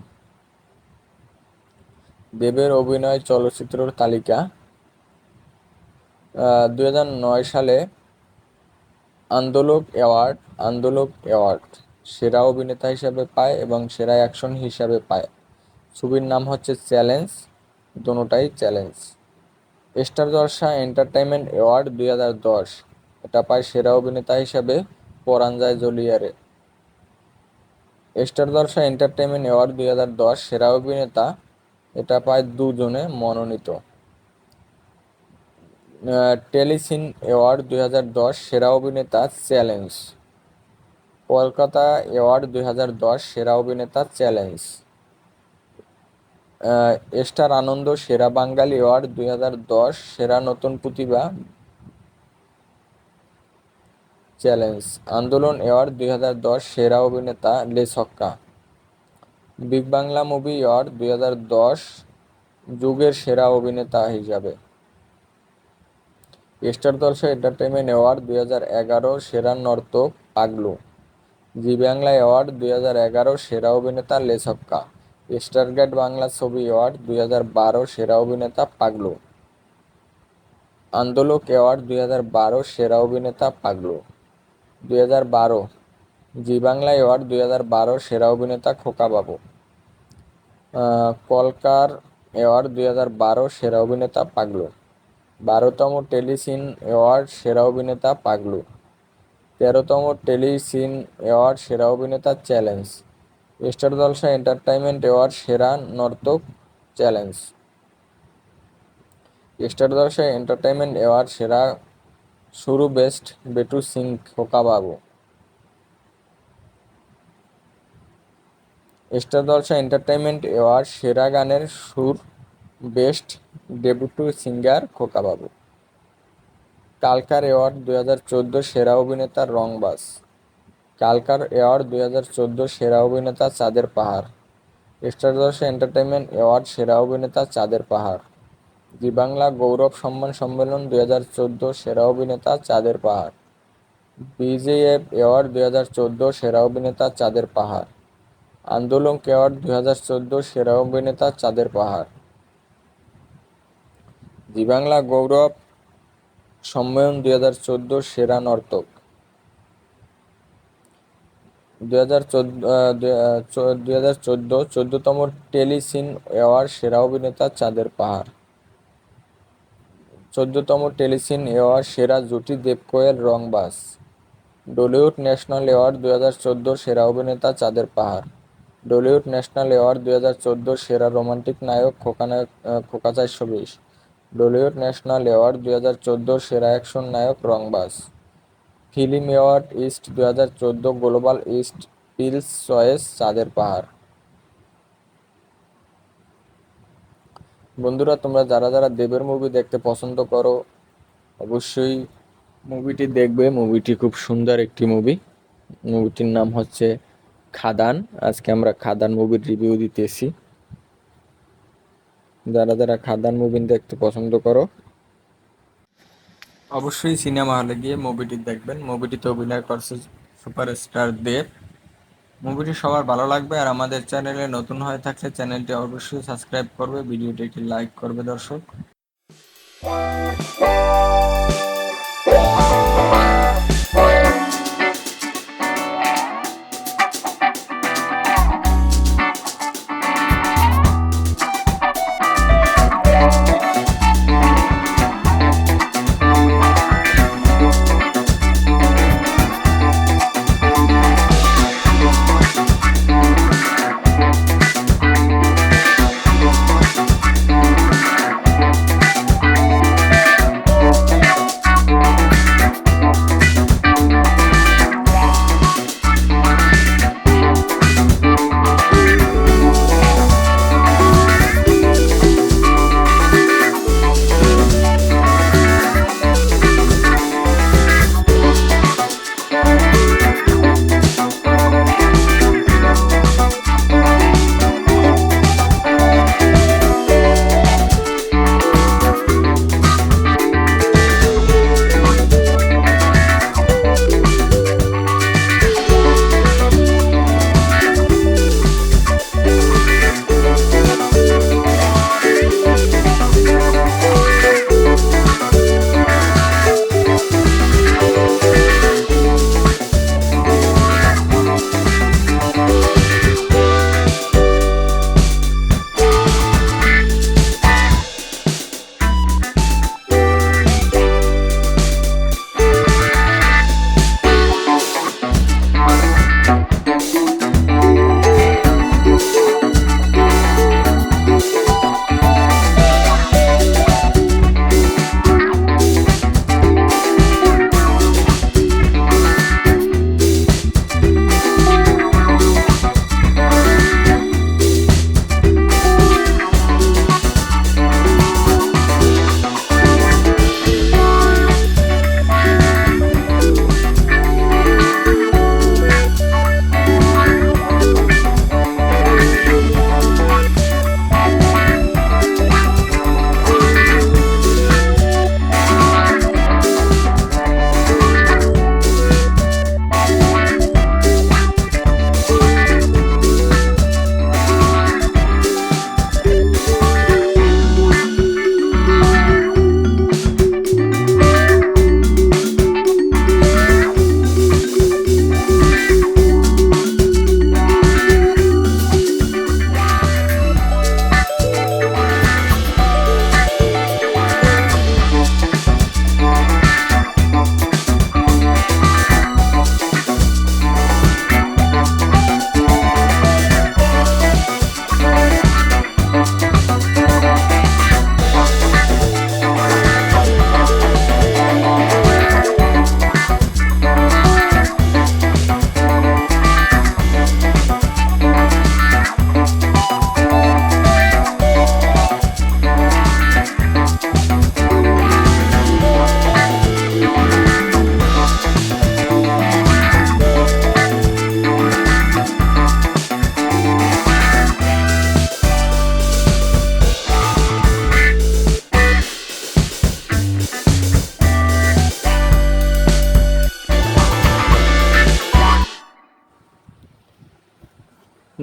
দেবের অভিনয় চলচ্চিত্রের তালিকা: 2009 সালে আন্দোলক অ্যাওয়ার্ড সেরা অভিনেতা হিসাবে পায় এবং সেরা অ্যাকশন হিসাবে পায়। ছবির নাম হচ্ছে চ্যালেঞ্জ, দোনোটাই চ্যালেঞ্জ। স্টার জলসা এন্টারটেইনমেন্ট অ্যাওয়ার্ড 2010, এটা পায় সেরা অভিনেতা হিসাবে পরাণ যায় জ্বলিয়ারে। স্টার জলসা এন্টারটেইনমেন্ট অ্যাওয়ার্ড 2010 সেরা অভিনেতা, এটা পায় দুজনে মনোনীত। টেলিসিন অ্যাওয়ার্ড 2010 সেরা অভিনেতা চ্যালেঞ্জ। কলকাতা অ্যাওয়ার্ড 2010 সেরা অভিনেতা চ্যালেঞ্জ। স্টার আনন্দ সেরা বাঙালি অ্যাওয়ার্ড 2010 সেরা নতুন প্রতিভা চ্যালেঞ্জ। আন্দোলন অ্যাওয়ার্ড 2010 সেরা অভিনেতা লে ছক্কা। বিগ বাংলা মুভি অ্যাওয়ার্ড 2010 যুগের সেরা অভিনেতা হিসাবে। স্টার জলসা এন্টারটেইনমেন্ট অ্যাওয়ার্ড 2011 সেরা নর্তক পাগলু। জি বাংলা অ্যাওয়ার্ড 2011 সেরা অভিনেতা লে ছক্কা। স্টারগেট বাংলা ছবি অ্যাওয়ার্ড 2012 সেরা অভিনেতা পাগলু। আন্দোলক অ্যাওয়ার্ড 2012 সেরা অভিনেতা পাগলু। 2012 জি বাংলা অ্যাওয়ার্ড 2012 সেরা অভিনেতা খোকা বাবু। কলকার অ্যাওয়ার্ড 2012 সেরা অভিনেতা পাগলু। 12তম টেলিসিন অ্যাওয়ার্ড সেরা অভিনেতা পাগলু। 13তম টেলিসিন অ্যাওয়ার্ড সেরা অভিনেতা চ্যালেঞ্জ। স্টার জলসা এন্টারটেইনমেন্ট অ্যাওয়ার্ড সেরা নর্তক চ্যালেঞ্জ। স্টার জলসায় এন্টারটেইনমেন্ট অ্যাওয়ার্ড সেরা সুর বেস্ট বেটু সিং খোকা বাবু। স্টার জলসা এন্টারটেইনমেন্ট অ্যাওয়ার্ড সেরা গানের সুর বেস্ট ডেবিউটু সিঙ্গার খোকা বাবু। কালকার অ্যাওয়ার্ড 2014 সেরা অভিনেতা রংবাজ। কালকার অ্যাওয়ার্ড 2014 সেরা অভিনেতা চাঁদের পাহাড়। স্টার জলসা এন্টারটেইনমেন্ট অ্যাওয়ার্ড সেরা অভিনেতা চাঁদের পাহাড়। জি বাংলা গৌরব সম্মান সম্মেলন 2014 সেরা অভিনেতা চাঁদের পাহাড়। বিজেএফ অ্যাওয়ার্ড 2014 সেরা অভিনেতা চাঁদের পাহাড়। আন্দোলন অ্যাওয়ার্ড 2014 সেরা অভিনেতা চাঁদের পাহাড়। জি বাংলা গৌরব সম্মেলন 2014 সেরা নর্তক। 2014 14তম টেলিসিন অ্যাওয়ার্ড সেরা অভিনেতা চাঁদের পাহাড়। 14তম টেলিসিন অ্যাওয়ার্ড সেরা জুটি দেবকোয়েল রংবাজ। ডলিউড ন্যাশনাল অ্যাওয়ার্ড 2014 সেরা অভিনেতা চাঁদের পাহাড়। ডলিউড ন্যাশনাল অ্যাওয়ার্ড 2014 সেরা রোমান্টিক নায়ক খোকা 420। ডলিউড ন্যাশনাল অ্যাওয়ার্ড 2014 সেরা অ্যাকশন নায়ক Rangbaaz. Film award east 2014 global east people's choice Chander Pahar. বন্ধুরা, তোমরা যারা যারা দেবের মুভি দেখতে পছন্দ করো অবশ্যই মুভিটি দেখবে। মুভিটি খুব সুন্দর একটি মুভি। মুভিটির নাম হচ্ছে খাদান। আজকে আমরা খাদান মুভির রিভিউ দিতেছি। যারা যারা খাদান মুভি দেখতে পছন্দ করো অবশ্যই সিনেমা হলে গিয়ে মুভিটি দেখবেন। মুভিটিতে অভিনয় করছে সুপারস্টার দেব। মুভিটি সবার ভালো লাগবে। আর আমাদের চ্যানেলে নতুন হয়ে থাকলে চ্যানেলটি অবশ্যই সাবস্ক্রাইব করবে, ভিডিওটি একটি লাইক করবে দর্শক।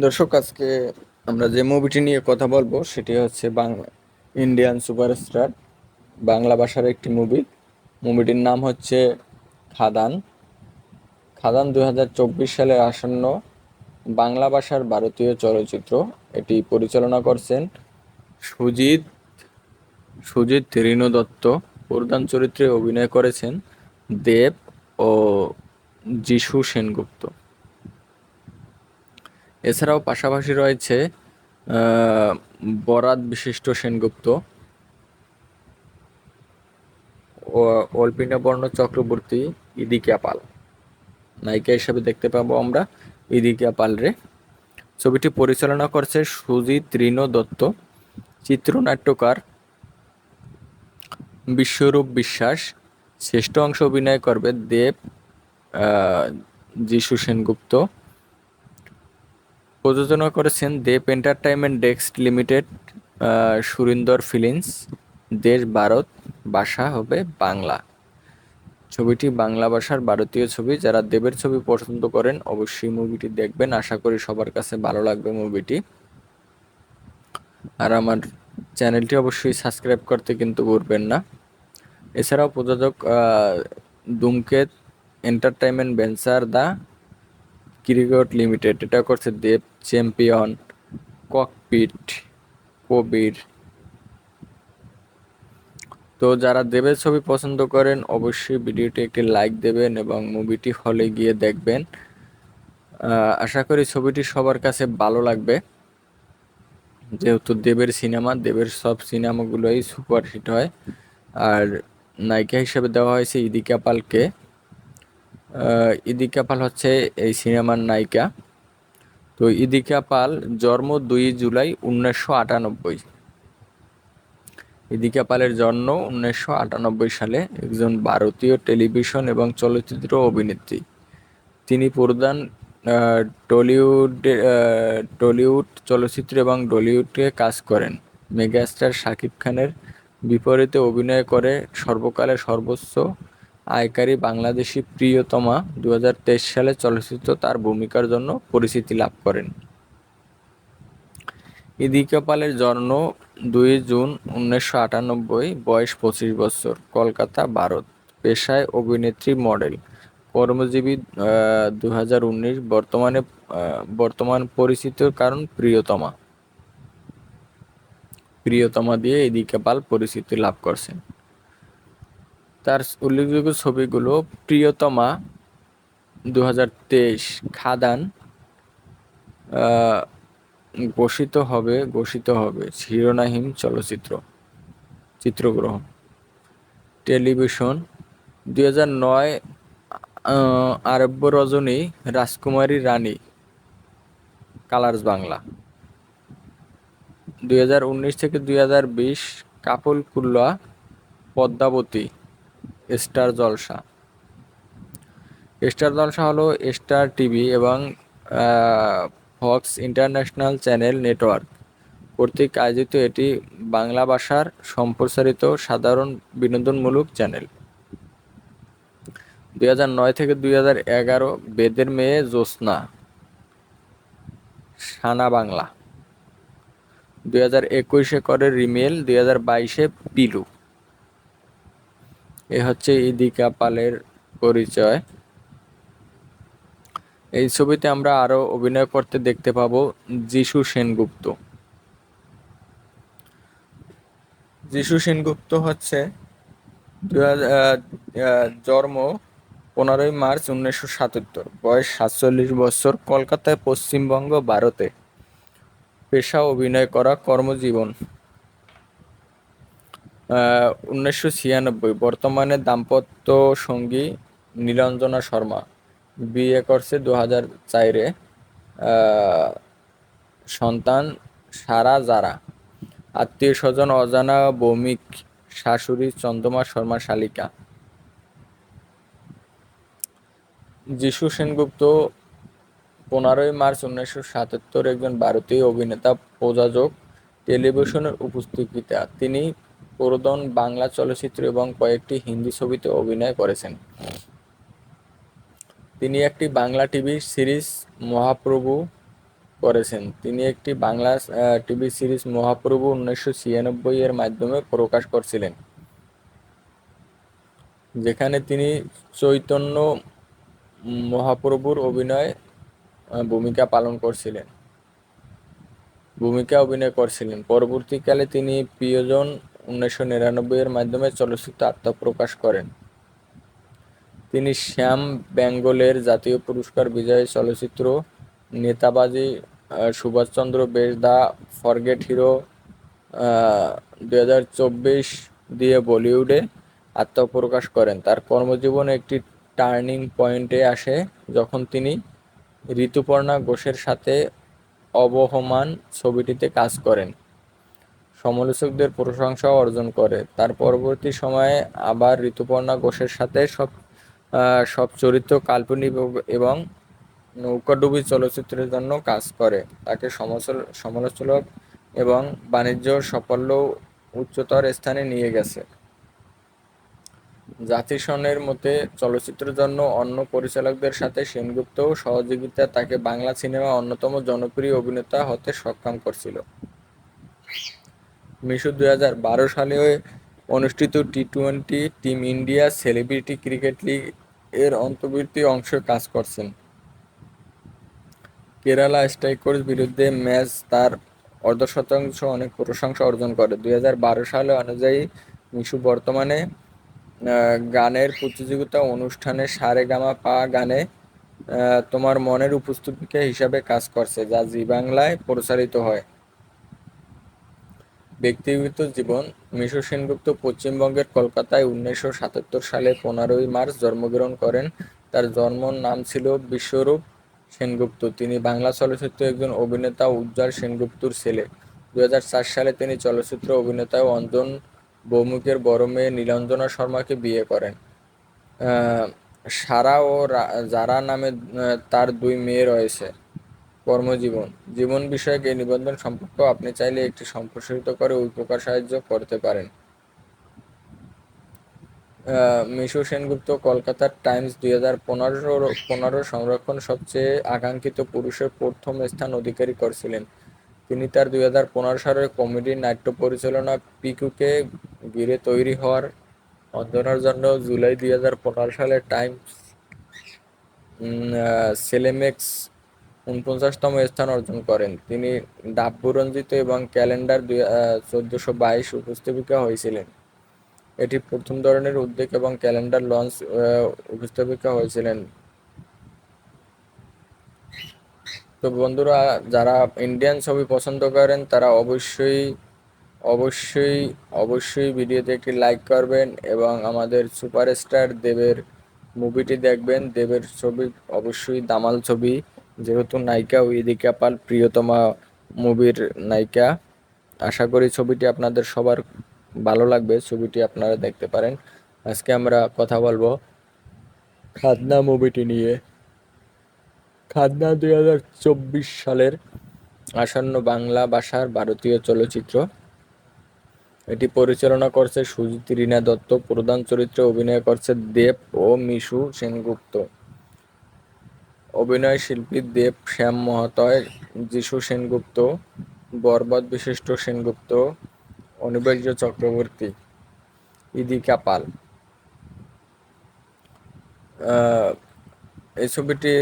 দর্শক, আজকে আমরা যে মুভিটি নিয়ে কথা বলবো সেটি হচ্ছে ইন্ডিয়ান সুপারস্টার, বাংলা ভাষার একটি মুভিটির নাম হচ্ছে খাদান। খাদান 2024 সালের আসন্ন বাংলা ভাষার ভারতীয় চলচ্চিত্র। এটি পরিচালনা করছেন সুজিত সুজিত রেণু দত্ত। প্রধান চরিত্রে অভিনয় করেছেন দেব ও যিশু সেনগুপ্ত। এছাড়াও পাশাপাশি রয়েছে বরাত বিশিষ্ট সেনগুপ্ত ও অল্পিনা বর্ণ চক্রবর্তী, ইদিকা পাল। নায়িকা হিসেবে দেখতে পাবো আমরা ইদিকা পাল রে। ছবিটি পরিচালনা করছে সুজিত রেণু দত্ত। চিত্রনাট্যকার বিশ্বরূপ বিশ্বাস। শ্রেষ্ঠ অংশ অভিনয় করবে দেব, যিশু সেনগুপ্ত। প্রযোজনা করেছেন Dev entertainment desk limited, Surinder films. দেশ ভারত, ভাষা হবে বাংলা। ছবিটি বাংলা ভাষার ভারতীয় ছবি। যারা দেবের ছবি পছন্দ করেন অবশ্যই মুভিটি দেখবেন। আশা করি সবার কাছে ভালো লাগবে মুভিটি। আর আমার চ্যানেলটি অবশ্যই সাবস্ক্রাইব করতে কিন্তু ভুলবেন না। এছাড়াও প্রযোজক Dhumketu entertainment venture the cricket limited, এটা করছে দেব, চ্যাম্পিয়ন, ককপিট, কবির। তো যারা দেবের ছবি পছন্দ করেন অবশ্যই ভিডিওটি একটি লাইক দেবেন এবং মুভিটি হলে গিয়ে দেখবেন। আশা করি ছবিটি সবার কাছে ভালো লাগবে, যেহেতু দেবের সিনেমা, দেবের সব সিনেমাগুলোই সুপারহিট হয়। আর নায়িকা হিসেবে দেওয়া হয়েছে ইদিকা পালকে। ইদিকা পাল হচ্ছে এই সিনেমার নায়িকা। তো ইদিকা পাল জন্ম 2 জুলাই 1998। ইদিকা পালের জন্ম 1998 সালে, একজন ভারতীয় টেলিভিশন এবং চলচ্চিত্র অভিনেত্রী। তিনি প্রধান টলিউড চলচ্চিত্র এবং ডলিউডে কাজ করেন। মেগাস্টার শাকিব খানের বিপরীতে অভিনয় করে সর্বকালের সর্বোচ্চ আয়কারী বাংলাদেশি প্রিয়তমা 2023 সালে চলচ্চিত্র তার ভূমিকার জন্য পরিচিতি লাভ করেন। ইদিকা পালের জন্ম 2 জুন 1998, বয়স 25 বছর, কলকাতা, ভারত। পেশায় অভিনেত্রী, মডেল, কর্মজীবী 2019। বর্তমান পরিচিত কারণ প্রিয়তমা দিয়ে ইদিকা পাল পরিচিতি লাভ করছেন। তার উল্লেখযোগ্য ছবিগুলো প্রিয়তমা 2023, খাদান, ঘোষিত হবে শিরোনামহীন চলচ্চিত্র, চিত্রগ্রহণ। টেলিভিশন 2009, আরব্য রজনী, রাজকুমারী রানী, কালার্স বাংলা। 2019 থেকে 2020, কাপুলকুল্লা, পদ্মাবতী, স্টার জলসা। স্টার জলসা হলো স্টার টিভি এবং ফক্স ইন্টারন্যাশনাল চ্যানেল নেটওয়ার্ক কর্তৃক আয়োজিত। এটি বাংলা ভাষার সম্প্রচারিত সাধারণ বিনোদনমূলক চ্যানেল। 2009 থেকে 2011, বেদের মেয়ে জ্যোৎস্না, সানা বাংলা। 2021 করে রিমেল, 2022 পিলু। এ হচ্ছে ইদিকা পালের পরিচয়। এই ছবিতে আমরা আরো অভিনয় করতে দেখতে পাবো যিশু সেনগুপ্ত। যিশু সেনগুপ্ত হচ্ছে জন্ম 15 মার্চ 1977, বয়স 47 বছর, কলকাতায়, পশ্চিমবঙ্গ, ভারতে। পেশা অভিনয় করা, কর্মজীবন 1996। বর্তমানে দাম্পত্য সঙ্গী নীলাঞ্জনা শর্মা। বিয়ে করছে 2004-এ। সন্তান সারা জারা। আত্মীয় স্বজন অজানা ভৌমিক, শাশুড়ি চন্দ্রমা শর্মা শালিকা। যিশু সেনগুপ্ত 15 মার্চ 1977 একজন ভারতীয় অভিনেতা, প্রযোজক, টেলিভিশনের উপস্থাপিকা। তিনি প্রধান বাংলা চলচ্চিত্র এবং কয়েকটি হিন্দি ছবিতে অভিনয় করেছেন। তিনি একটি বাংলা টিভি সিরিজ মহাপ্রভু করেছেন। তিনি একটি বাংলা টিভি সিরিজ মহাপ্রভু 1996 এর মাধ্যমে প্রকাশ করেছিলেন, যেখানে তিনি চৈতন্য মহাপ্রভুর ভূমিকা অভিনয় করছিলেন। পরবর্তীকালে তিনি প্রিয়জন 1999 এর মাধ্যমে চলচ্চিত্রে আত্মপ্রকাশ করেন। তিনি শ্যাম বেঙ্গলের জাতীয় পুরস্কার বিজয়ী চলচ্চিত্র নেতাবাজি, Subhashchandra Bose, the forget hero, 2024 দিয়ে বলিউডে আত্মপ্রকাশ করেন। তার কর্মজীবন একটি টার্নিং পয়েন্টে আসে যখন তিনি ঋতুপর্ণা ঘোষের সাথে অবহমান ছবিটিতে কাজ করেন, সমালোচকদের প্রশংসা অর্জন করে। তার পরবর্তী সময়ে আবার ঋতুপর্ণা ঘোষের সাথে সব চরিত্র কাল্পনিক এবং নৌকাডুবি চলচ্চিত্রের জন্য কাজ করে। তাকে সমালোচক এবং বাণিজ্য সাফল্য উচ্চতর স্থানে নিয়ে গেছে। জাতিসংঘের মতে চলচ্চিত্রের জন্য অন্য পরিচালকদের সাথে সেনগুপ্ত সহযোগিতা তাকে বাংলা সিনেমার অন্যতম জনপ্রিয় অভিনেতা হতে সক্ষম করেছিল। মিশু 2012 সালে অনুষ্ঠিত টি-20 team India celebrity cricket league এর অন্তর্বর্তী অংশে কাজ করছেন। কেরালা স্ট্রাইকার্স বিরুদ্ধে ম্যাচ তার অর্ধশতাংশ অনেক প্রশংসা অর্জন করে। 2012 সালে অনুযায়ী মিশু বর্তমানে গানের প্রতিযোগিতা অনুষ্ঠানে সারেগামাপা গানে তোমার মনের উপস্থাপিকা হিসাবে কাজ করছে, যা জি বাংলায় প্রচারিত হয়। ব্যক্তিগত জীবন: মিশু সেনগুপ্ত পশ্চিমবঙ্গের কলকাতায় 1977 সালে 15 মার্চ জন্মগ্রহণ করেন। তার জন্ম নাম ছিল বিশ্বরূপ সেনগুপ্ত। তিনি বাংলা চলচ্চিত্রের একজন অভিনেতা উজ্জ্বল সেনগুপ্তর ছেলে। 2004 সালে তিনি চলচ্চিত্র অভিনেতা অঞ্জন ভৌমিকের বড় মেয়ে নীলাঞ্জনা শর্মাকে বিয়ে করেন। সারা ও জারা নামে তার 2 মেয়ে রয়েছে। কর্মজীবন: জীবন বিষয়ক এই নিবন্ধন সম্পর্কে আপনি চাইলে একটি সম্প্রসারিত করে ওই প্রকার সাহায্য করতে পারেন। মিশু সেনগুপ্ত কলকাতার টাইমস 2015 সংরক্ষণ সবচেয়ে আকাঙ্ক্ষিত পুরুষের প্রথম স্থান অধিকারী করেছিলেন। তিনি তার 2015 সালের কমেডি নাট্য পরিচালনা পিকুকে ঘিরে তৈরি হওয়ার অধ্যয়নের জন্য জুলাই 2015 সালে টাইমস সেলেমেক্স 49তম স্থান অর্জন করেন। তিনি ডাব্বু রঞ্জিত এবং ক্যালেন্ডার 1422 উপস্থাপিকা হয়েছিলেন। এটি প্রথম ধরনের উদ্যোগ এবং ক্যালেন্ডার লঞ্চ উপস্থাপিকা হয়েছিলেন। তো বন্ধুরা, যারা ইন্ডিয়ান ছবি পছন্দ করেন তারা অবশ্যই অবশ্যই অবশ্যই ভিডিওতে একটি লাইক করবেন এবং আমাদের সুপারস্টার দেবের মুভিটি দেখবেন। দেবের ছবি অবশ্যই দামাল ছবি, যেহেতু নায়িকা ইদিকা পাল প্রিয়তমা মুভির নায়িকা। আশা করি ছবিটি আপনাদের সবার ভালো লাগবে, ছবিটি আপনারা দেখতে পারেন। আজকে আমরা কথা বলবো খাদনা মুভিটি নিয়ে। খাদনা 2024 সালের আসন্ন বাংলা ভাষার ভারতীয় চলচ্চিত্র। এটি পরিচালনা করছে সুজিত রীনা দত্ত। প্রধান চরিত্রে অভিনয় করছে দেব ও মিশু সেনগুপ্ত। অভিনয় শিল্পী দেব শ্যাম মহাতয়, যিশু সেনগুপ্ত, বরবাদ বিশিষ্ট সেনগুপ্ত, অনিবার্য চক্রবর্তী, ইদিকা পাল। এই ছবিটি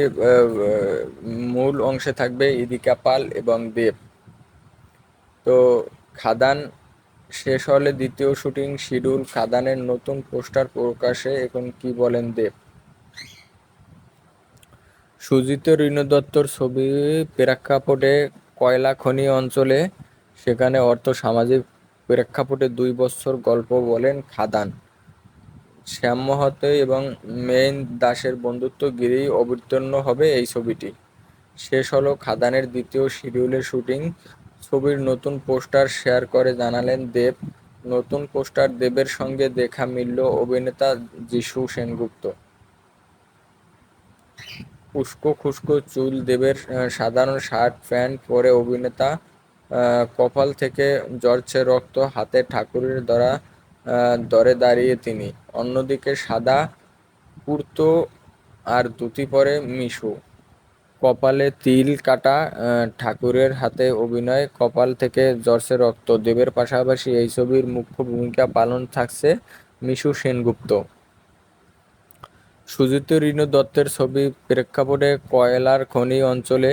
মূল অংশে থাকবে ইদিকা পাল এবং দেব। তো খাদান শেষ হলে দ্বিতীয় শুটিং শিডিউল। খাদানের নতুন পোস্টার প্রকাশে এখন কি বলেন দেব? সুজিত রীনা দত্তর ছবি প্রেক্ষাপটে কয়লা খনি অঞ্চলে, সেখানে অর্থ সামাজিক প্রেক্ষাপটে 2 বছর গল্প বলেন খাদান। শ্যাম মাহাতো এবং মেইন দাসের বন্ধুত্ব ঘিরেই অবতীর্ণ হবে এই ছবিটি। শেষ হলো খাদানের দ্বিতীয় শিডিউলের শুটিং। ছবির নতুন পোস্টার শেয়ার করে জানালেন দেব। নতুন পোস্টার দেবের সঙ্গে দেখা মিলল অভিনেতা যিশু সেনগুপ্ত। উস্কো খুস্কো চুল দেবের, সাধারণ শার্ট প্যান্ট পরে অভিনেতা, কপাল থেকে ঝরছে রক্ত, হাতে ঠাকুরের দরে দাঁড়িয়ে তিনি। অন্যদিকে সাদা কুর্তো আর ধুতি পরে মিশু। কপালে তিল কাটা ঠাকুরের হাতে অভিনয়, কপাল থেকে ঝরছে রক্ত। দেবের পাশাপাশি এই ছবির মুখ্য ভূমিকা পালন থাকছে মিশু সেনগুপ্ত। সুজিত রিনু দত্তের ছবি প্রেক্ষাপটে কয়লার খনি অঞ্চলে,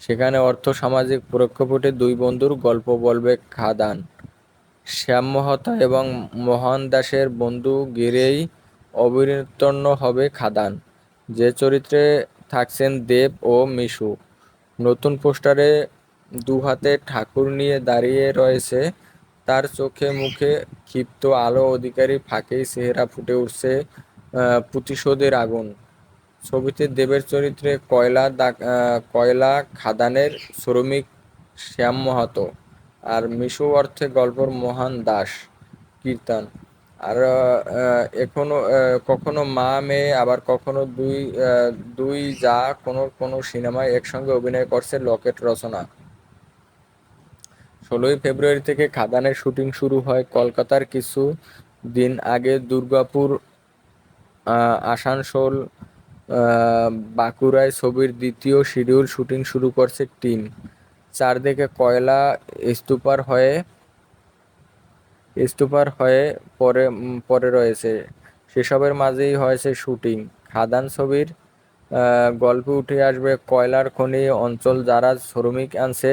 সেখানে অর্থ সামাজিক প্রেক্ষাপটে দুই বন্ধুর গল্প বলবে খাদান। শ্যাম মহতা এবং মোহন দাসের বন্ধু ঘিরেই অবতীর্ণ হবে খাদান, যে চরিত্রে থাকছেন দেব ও মিশু। নতুন পোস্টারে দুহাতে ঠাকুর নিয়ে দাঁড়িয়ে রয়েছে, তার চোখে মুখে ক্ষিপ্ত আলো অধিকারী, ফাঁকেই চেহারা ফুটে উঠছে প্রতিশোধের আগুন। ছবিতে দেবের চরিত্রে কয়লা খাদানের শ্রমিক শ্যাম মাহাতো, আর মিশু অর্থে গল্পর মহান দাস কীর্তন। আর কখনো মা মেয়ে, আবার কখনো দুই যা কোনো কোনো সিনেমায় একসঙ্গে অভিনয় করছে লকেট রচনা। 16ই ফেব্রুয়ারি থেকে খাদানের শুটিং শুরু হয় কলকাতার কিছু দিন আগে দুর্গাপুর, আসানসোল, বাঁকুড়ায় ছবির দ্বিতীয় শিডিউল শুটিং শুরু করছে টিম। চারদিকে কয়লা স্তূপার হয়ে পড়ে রয়েছে, সেসবের মাঝেই হয়েছে শুটিং। খাদান ছবির গল্পে উঠে আসবে কয়লার খনি অঞ্চল, যারা শ্রমিক আনছে,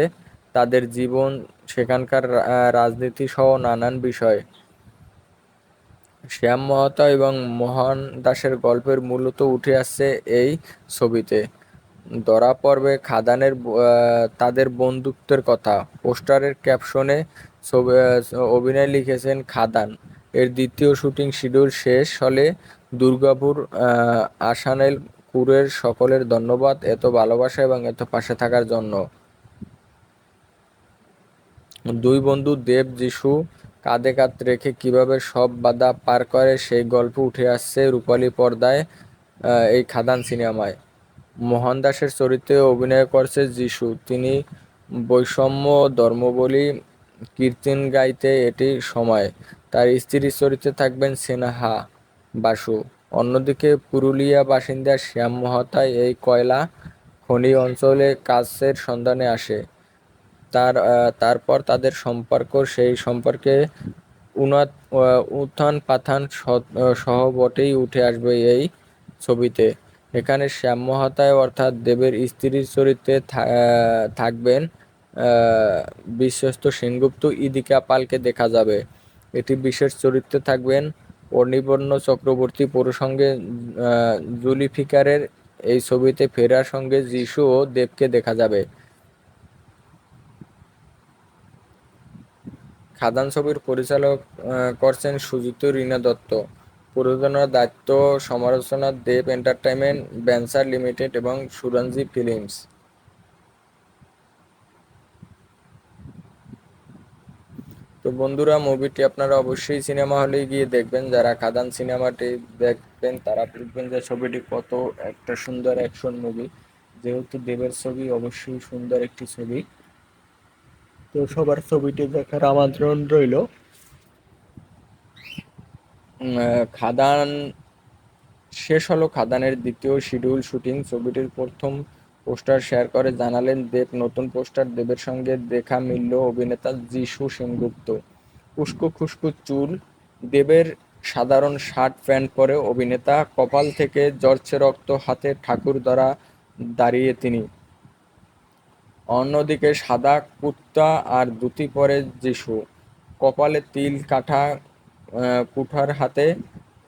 তাদের জীবন, সেখানকার রাজনীতি সহ নানান বিষয়। শ্যাম মহাতা এবং মোহন দাসের গল্পের মূলত উঠে আসছে এই ছবিতে। ধরা পড়বে তাদের বন্ধুত্বের কথা। পোস্টারের ক্যাপশনে অভিনয় লিখেছেন খাদান। এর দ্বিতীয় শুটিং শিডিউল শেষ হলে দুর্গাপুর, আসানসোলের সকলের ধন্যবাদ এত ভালোবাসা এবং এত পাশে থাকার জন্য। দুই বন্ধু দেব যিশু কাঁধে কাঁধ রেখে কিভাবে সব বাধা পার করে, সেই গল্প উঠে আসছে রূপালী পর্দায় এই খাদান সিনেমায়। মোহন দাসের চরিত্রে অভিনয় করছে যিশু, তিনি বৈষম্য ধর্মবলী কীর্তন গাইতে এটি সময়। তার স্ত্রীর চরিত্রে থাকবেন স্নেহা বাসু। অন্যদিকে পুরুলিয়া বাসিন্দা শ্যাম মহাতায় এই কয়লা খনি অঞ্চলে কাজের সন্ধানে আসে। তারপর তাদের সম্পর্ক, সেই সম্পর্কে উত্থান পাথান সহবটেই উঠে আসবে এই ছবিতে। এখানে শ্যাম মহাতায় অর্থাৎ দেবের স্ত্রীর চরিত্রে থাকবেন বিশ্বস্ত সেনগুপ্ত, ইদিকা পালকে দেখা যাবে। এটি বিশেষ চরিত্রে থাকবেন অনির্বন্য চক্রবর্তী প্রসঙ্গে জুলিফিকারের এই ছবিতে ফেরার সঙ্গে যিশু ও দেবকে দেখা যাবে। খাদান ছবির পরিচালক করছেন সুজিত রিনা দত্ত। প্রযোজনার দায়িত্ব সমালোচনা দেব এন্টারটেইনমেন্ট ভেঞ্চার লিমিটেড এবং সুরঞ্জি ফিল্মস। তো বন্ধুরা, মুভিটি আপনারা অবশ্যই সিনেমা হলে গিয়ে দেখবেন। যারা খাদান সিনেমাটি দেখবেন তারা দেখবেন যে ছবিটি কত একটা সুন্দর অ্যাকশন মুভি। যেহেতু দেবের ছবি, অবশ্যই সুন্দর একটি ছবি। তো সবার ছবিটি দেখার আমন্ত্রণ রইল। খাদান শেষ হলো, খাদানের দ্বিতীয় শিডিউল শুটিং। ছবিটির প্রথম পোস্টার শেয়ার করে জানালেন দেব। নতুন পোস্টার দেবের সঙ্গে দেখা মিলল অভিনেতা যিশু সেনগুপ্ত। উস্কো খুস্কো চুল, দেবের সাধারণ শার্ট প্যান্ট পরে অভিনেতা, কপাল থেকে ঝরছে রক্ত, হাতে ঠাকুর ধরা দাঁড়িয়ে তিনি। অন্যদিকে সাদা কুর্তা আর ধুতি পরে যিশু, কপালে তিল কাটা কুঠার হাতে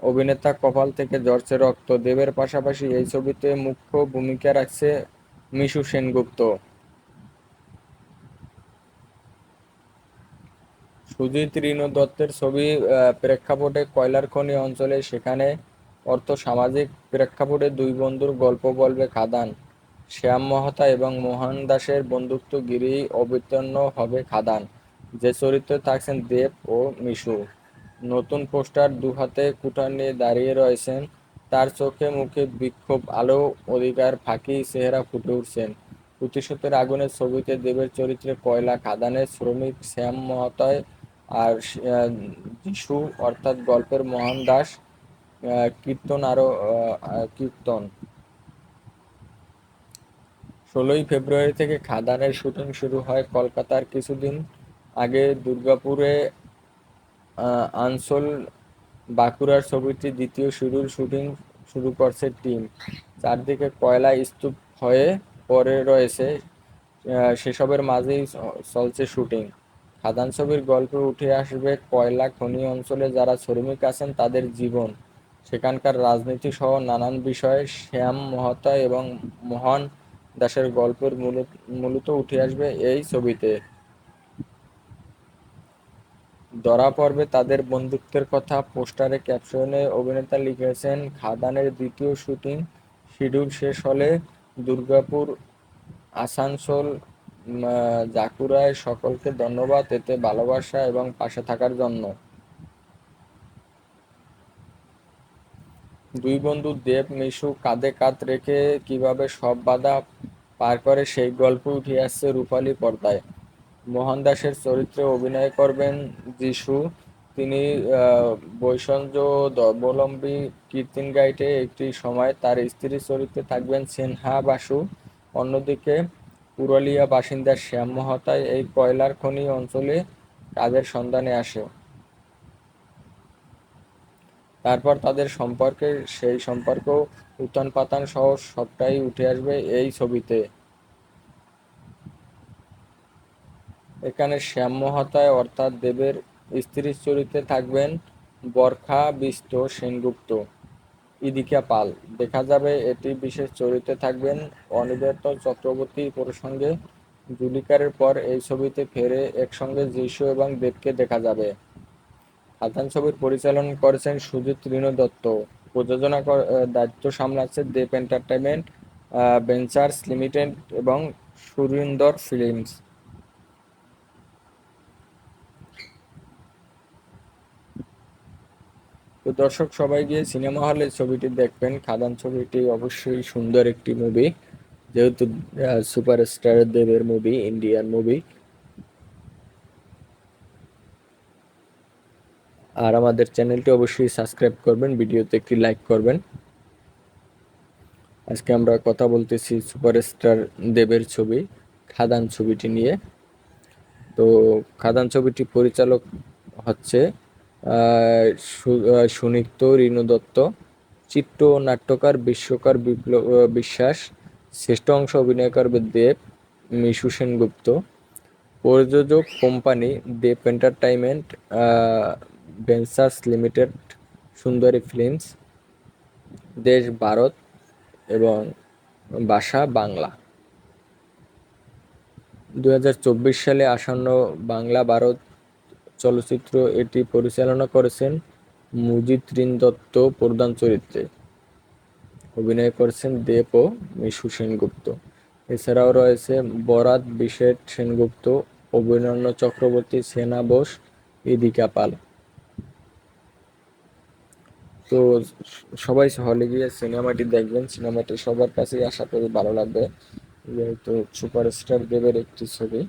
অভিনেতা, কপাল থেকে ঝরছে রক্ত। দেবের পাশাপাশি এই ছবিতে মুখ্য ভূমিকা রাখছে মিশু সেনগুপ্ত। সুজিত রিনু দত্তের ছবি প্রেক্ষাপটে কয়লার খনি অঞ্চলে, সেখানে অর্থ সামাজিক প্রেক্ষাপটে দুই বন্ধুর গল্প বলবে খাদান। শ্যাম মহাতা এবং মোহন দাসের বন্ধুত্ব ঘিরেই অবতীর্ণ হবে খাদান, যে চরিত্রে থাকছেন দেব ও মিশু। নতুন পোস্টার দুহাতে কুঠার নিয়ে দাঁড়িয়ে রয়েছেন, তার চোখে মুখে বিক্ষোভ, আলো অধিকার, ফাঁকি চেহারা ফুটে উঠছেন প্রতিশোধের আগুনের। ছবিতে দেবের চরিত্রে কয়লা খাদানের শ্রমিক শ্যাম মহাতয়, আর যিশু অর্থাৎ গল্পের মোহন দাস কীর্তন। 16 ফেব্রুয়ারি থেকে খাদানের শুটিং শুরু হয় কলকাতার। কিছুদিন আগে দুর্গাপুরে আনসোল বাঁকুড়ার ছবিটি দ্বিতীয় শুরুর শুটিং শুরু করছে টিম। চারদিকে কয়লা স্তূপ হয়ে পড়ে রয়েছে, সেসবের মাঝেই চলছে শুটিং। খাদান ছবির গল্পে উঠে আসবে কয়লা খনি অঞ্চলে যারা শ্রমিক আছেন তাদের জীবন, সেখানকার রাজনীতি সহ নানান বিষয়ে। শ্যাম মহাতা এবং মোহন দাসের গল্পের মূলত উঠে আসবে এই ছবিতে। ধরা পড়বে তাদের বন্ধুত্বের কথা। পোস্টারে ক্যাপশনে অভিনেতা লিখেছেন, খাদানের দ্বিতীয় শুটিং শিডিউল শেষ হলে দুর্গাপুর, আসানসোল, জাকুরায় সকলকে ধন্যবাদ এতে ভালোবাসা এবং পাশে থাকার জন্য। দুই বন্ধু দেব মিশু কাঁধে কাঁধ রেখে কিভাবে সব বাধা পার করে সেই গল্প উঠে আসছে রূপালী পর্দায়। মোহন দাসের চরিত্রে অভিনয় করবেন যিশু। তিনি বৈষম্য ধর্মাবলম্বী কীর্তিন গাইটে একটি সময় তার স্ত্রীর চরিত্রে থাকবেন সিনহা বাসু। অন্যদিকে পুরুলিয়া বাসিন্দা শ্যাম মহাতায় এই কয়লার খনি অঞ্চলে কাজের সন্ধানে আসে। তারপর তাদের সম্পর্কে, সেই সম্পর্ক উত্থান পাতান সহ সবটাই উঠে আসবে এই ছবিতে। এখানে শ্যাম মহাতায় অর্থাৎ দেবের স্ত্রীর চরিত্রে থাকবেন বরখা বিষ্ট সেনগুপ্ত। ইদিকা পাল দেখা যাবে এটি বিশেষ চরিত্রে থাকবেন অনিবেত চক্রবর্তী প্রসঙ্গে। জুলিকারের পর এই ছবিতে ফেরে একসঙ্গে যিশু এবং দেবকে দেখা যাবে। খাদান ছবির পরিচালনা করেছেন সুজিত রিনো দত্ত। প্রযোজনা দায়িত্ব সামলাচ্ছে দেব এন্টারটেইনমেন্ট ভেঞ্চার্স লিমিটেড এবং সুরিন্দর ফিল্মস। তো দর্শক সবাই গিয়ে সিনেমা হলে ছবিটি দেখবেন। খাদান ছবিটি অবশ্যই সুন্দর একটি মুভি, যেহেতু সুপারস্টার দেবের মুভি, ইন্ডিয়ান মুভি। আর আমাদের চ্যানেলটি অবশ্যই সাবস্ক্রাইব করবেন, ভিডিওতে একটি লাইক করবেন। আজকে আমরা কথা বলতেছি সুপারস্টার দেবের ছবি খাদান ছবিটি নিয়ে। তো খাদান ছবিটি পরিচালক হচ্ছে সুনিত্য রিনু দত্ত। চিত্র ও নাট্যকার বিশ্বকার বিপ্লব বিশ্বাস। শ্রেষ্ঠ অংশ অভিনয় করবে দেব মিশু সেনগুপ্ত। প্রযোজক কোম্পানি দেব এন্টারটেইনমেন্ট ভেঞ্চার্স লিমিটেড, সুন্দরী ফিল্মস। দেশ ভারত এবং ভাষা বাংলা। 2024 সালে আসন্ন বাংলা ভারত চলচ্চিত্র এটি পরিচালনা করেছেন মুজিত রিন দত্ত। প্রধান চরিত্রে অভিনয় করেছেন দেব ও মিশু সেনগুপ্ত। এছাড়াও রয়েছে বরাত বিশেষ সেনগুপ্ত, অভিনন্য চক্রবর্তী, সেনা বোস, ইদিকা পাল। তো সবাই হলে গিয়ে সিনেমাটি দেখবেন। সিনেমাটি সবার কাছেই আশা করি ভালো লাগবে, যেহেতু সুপারস্টার দেবের একটি ছবি।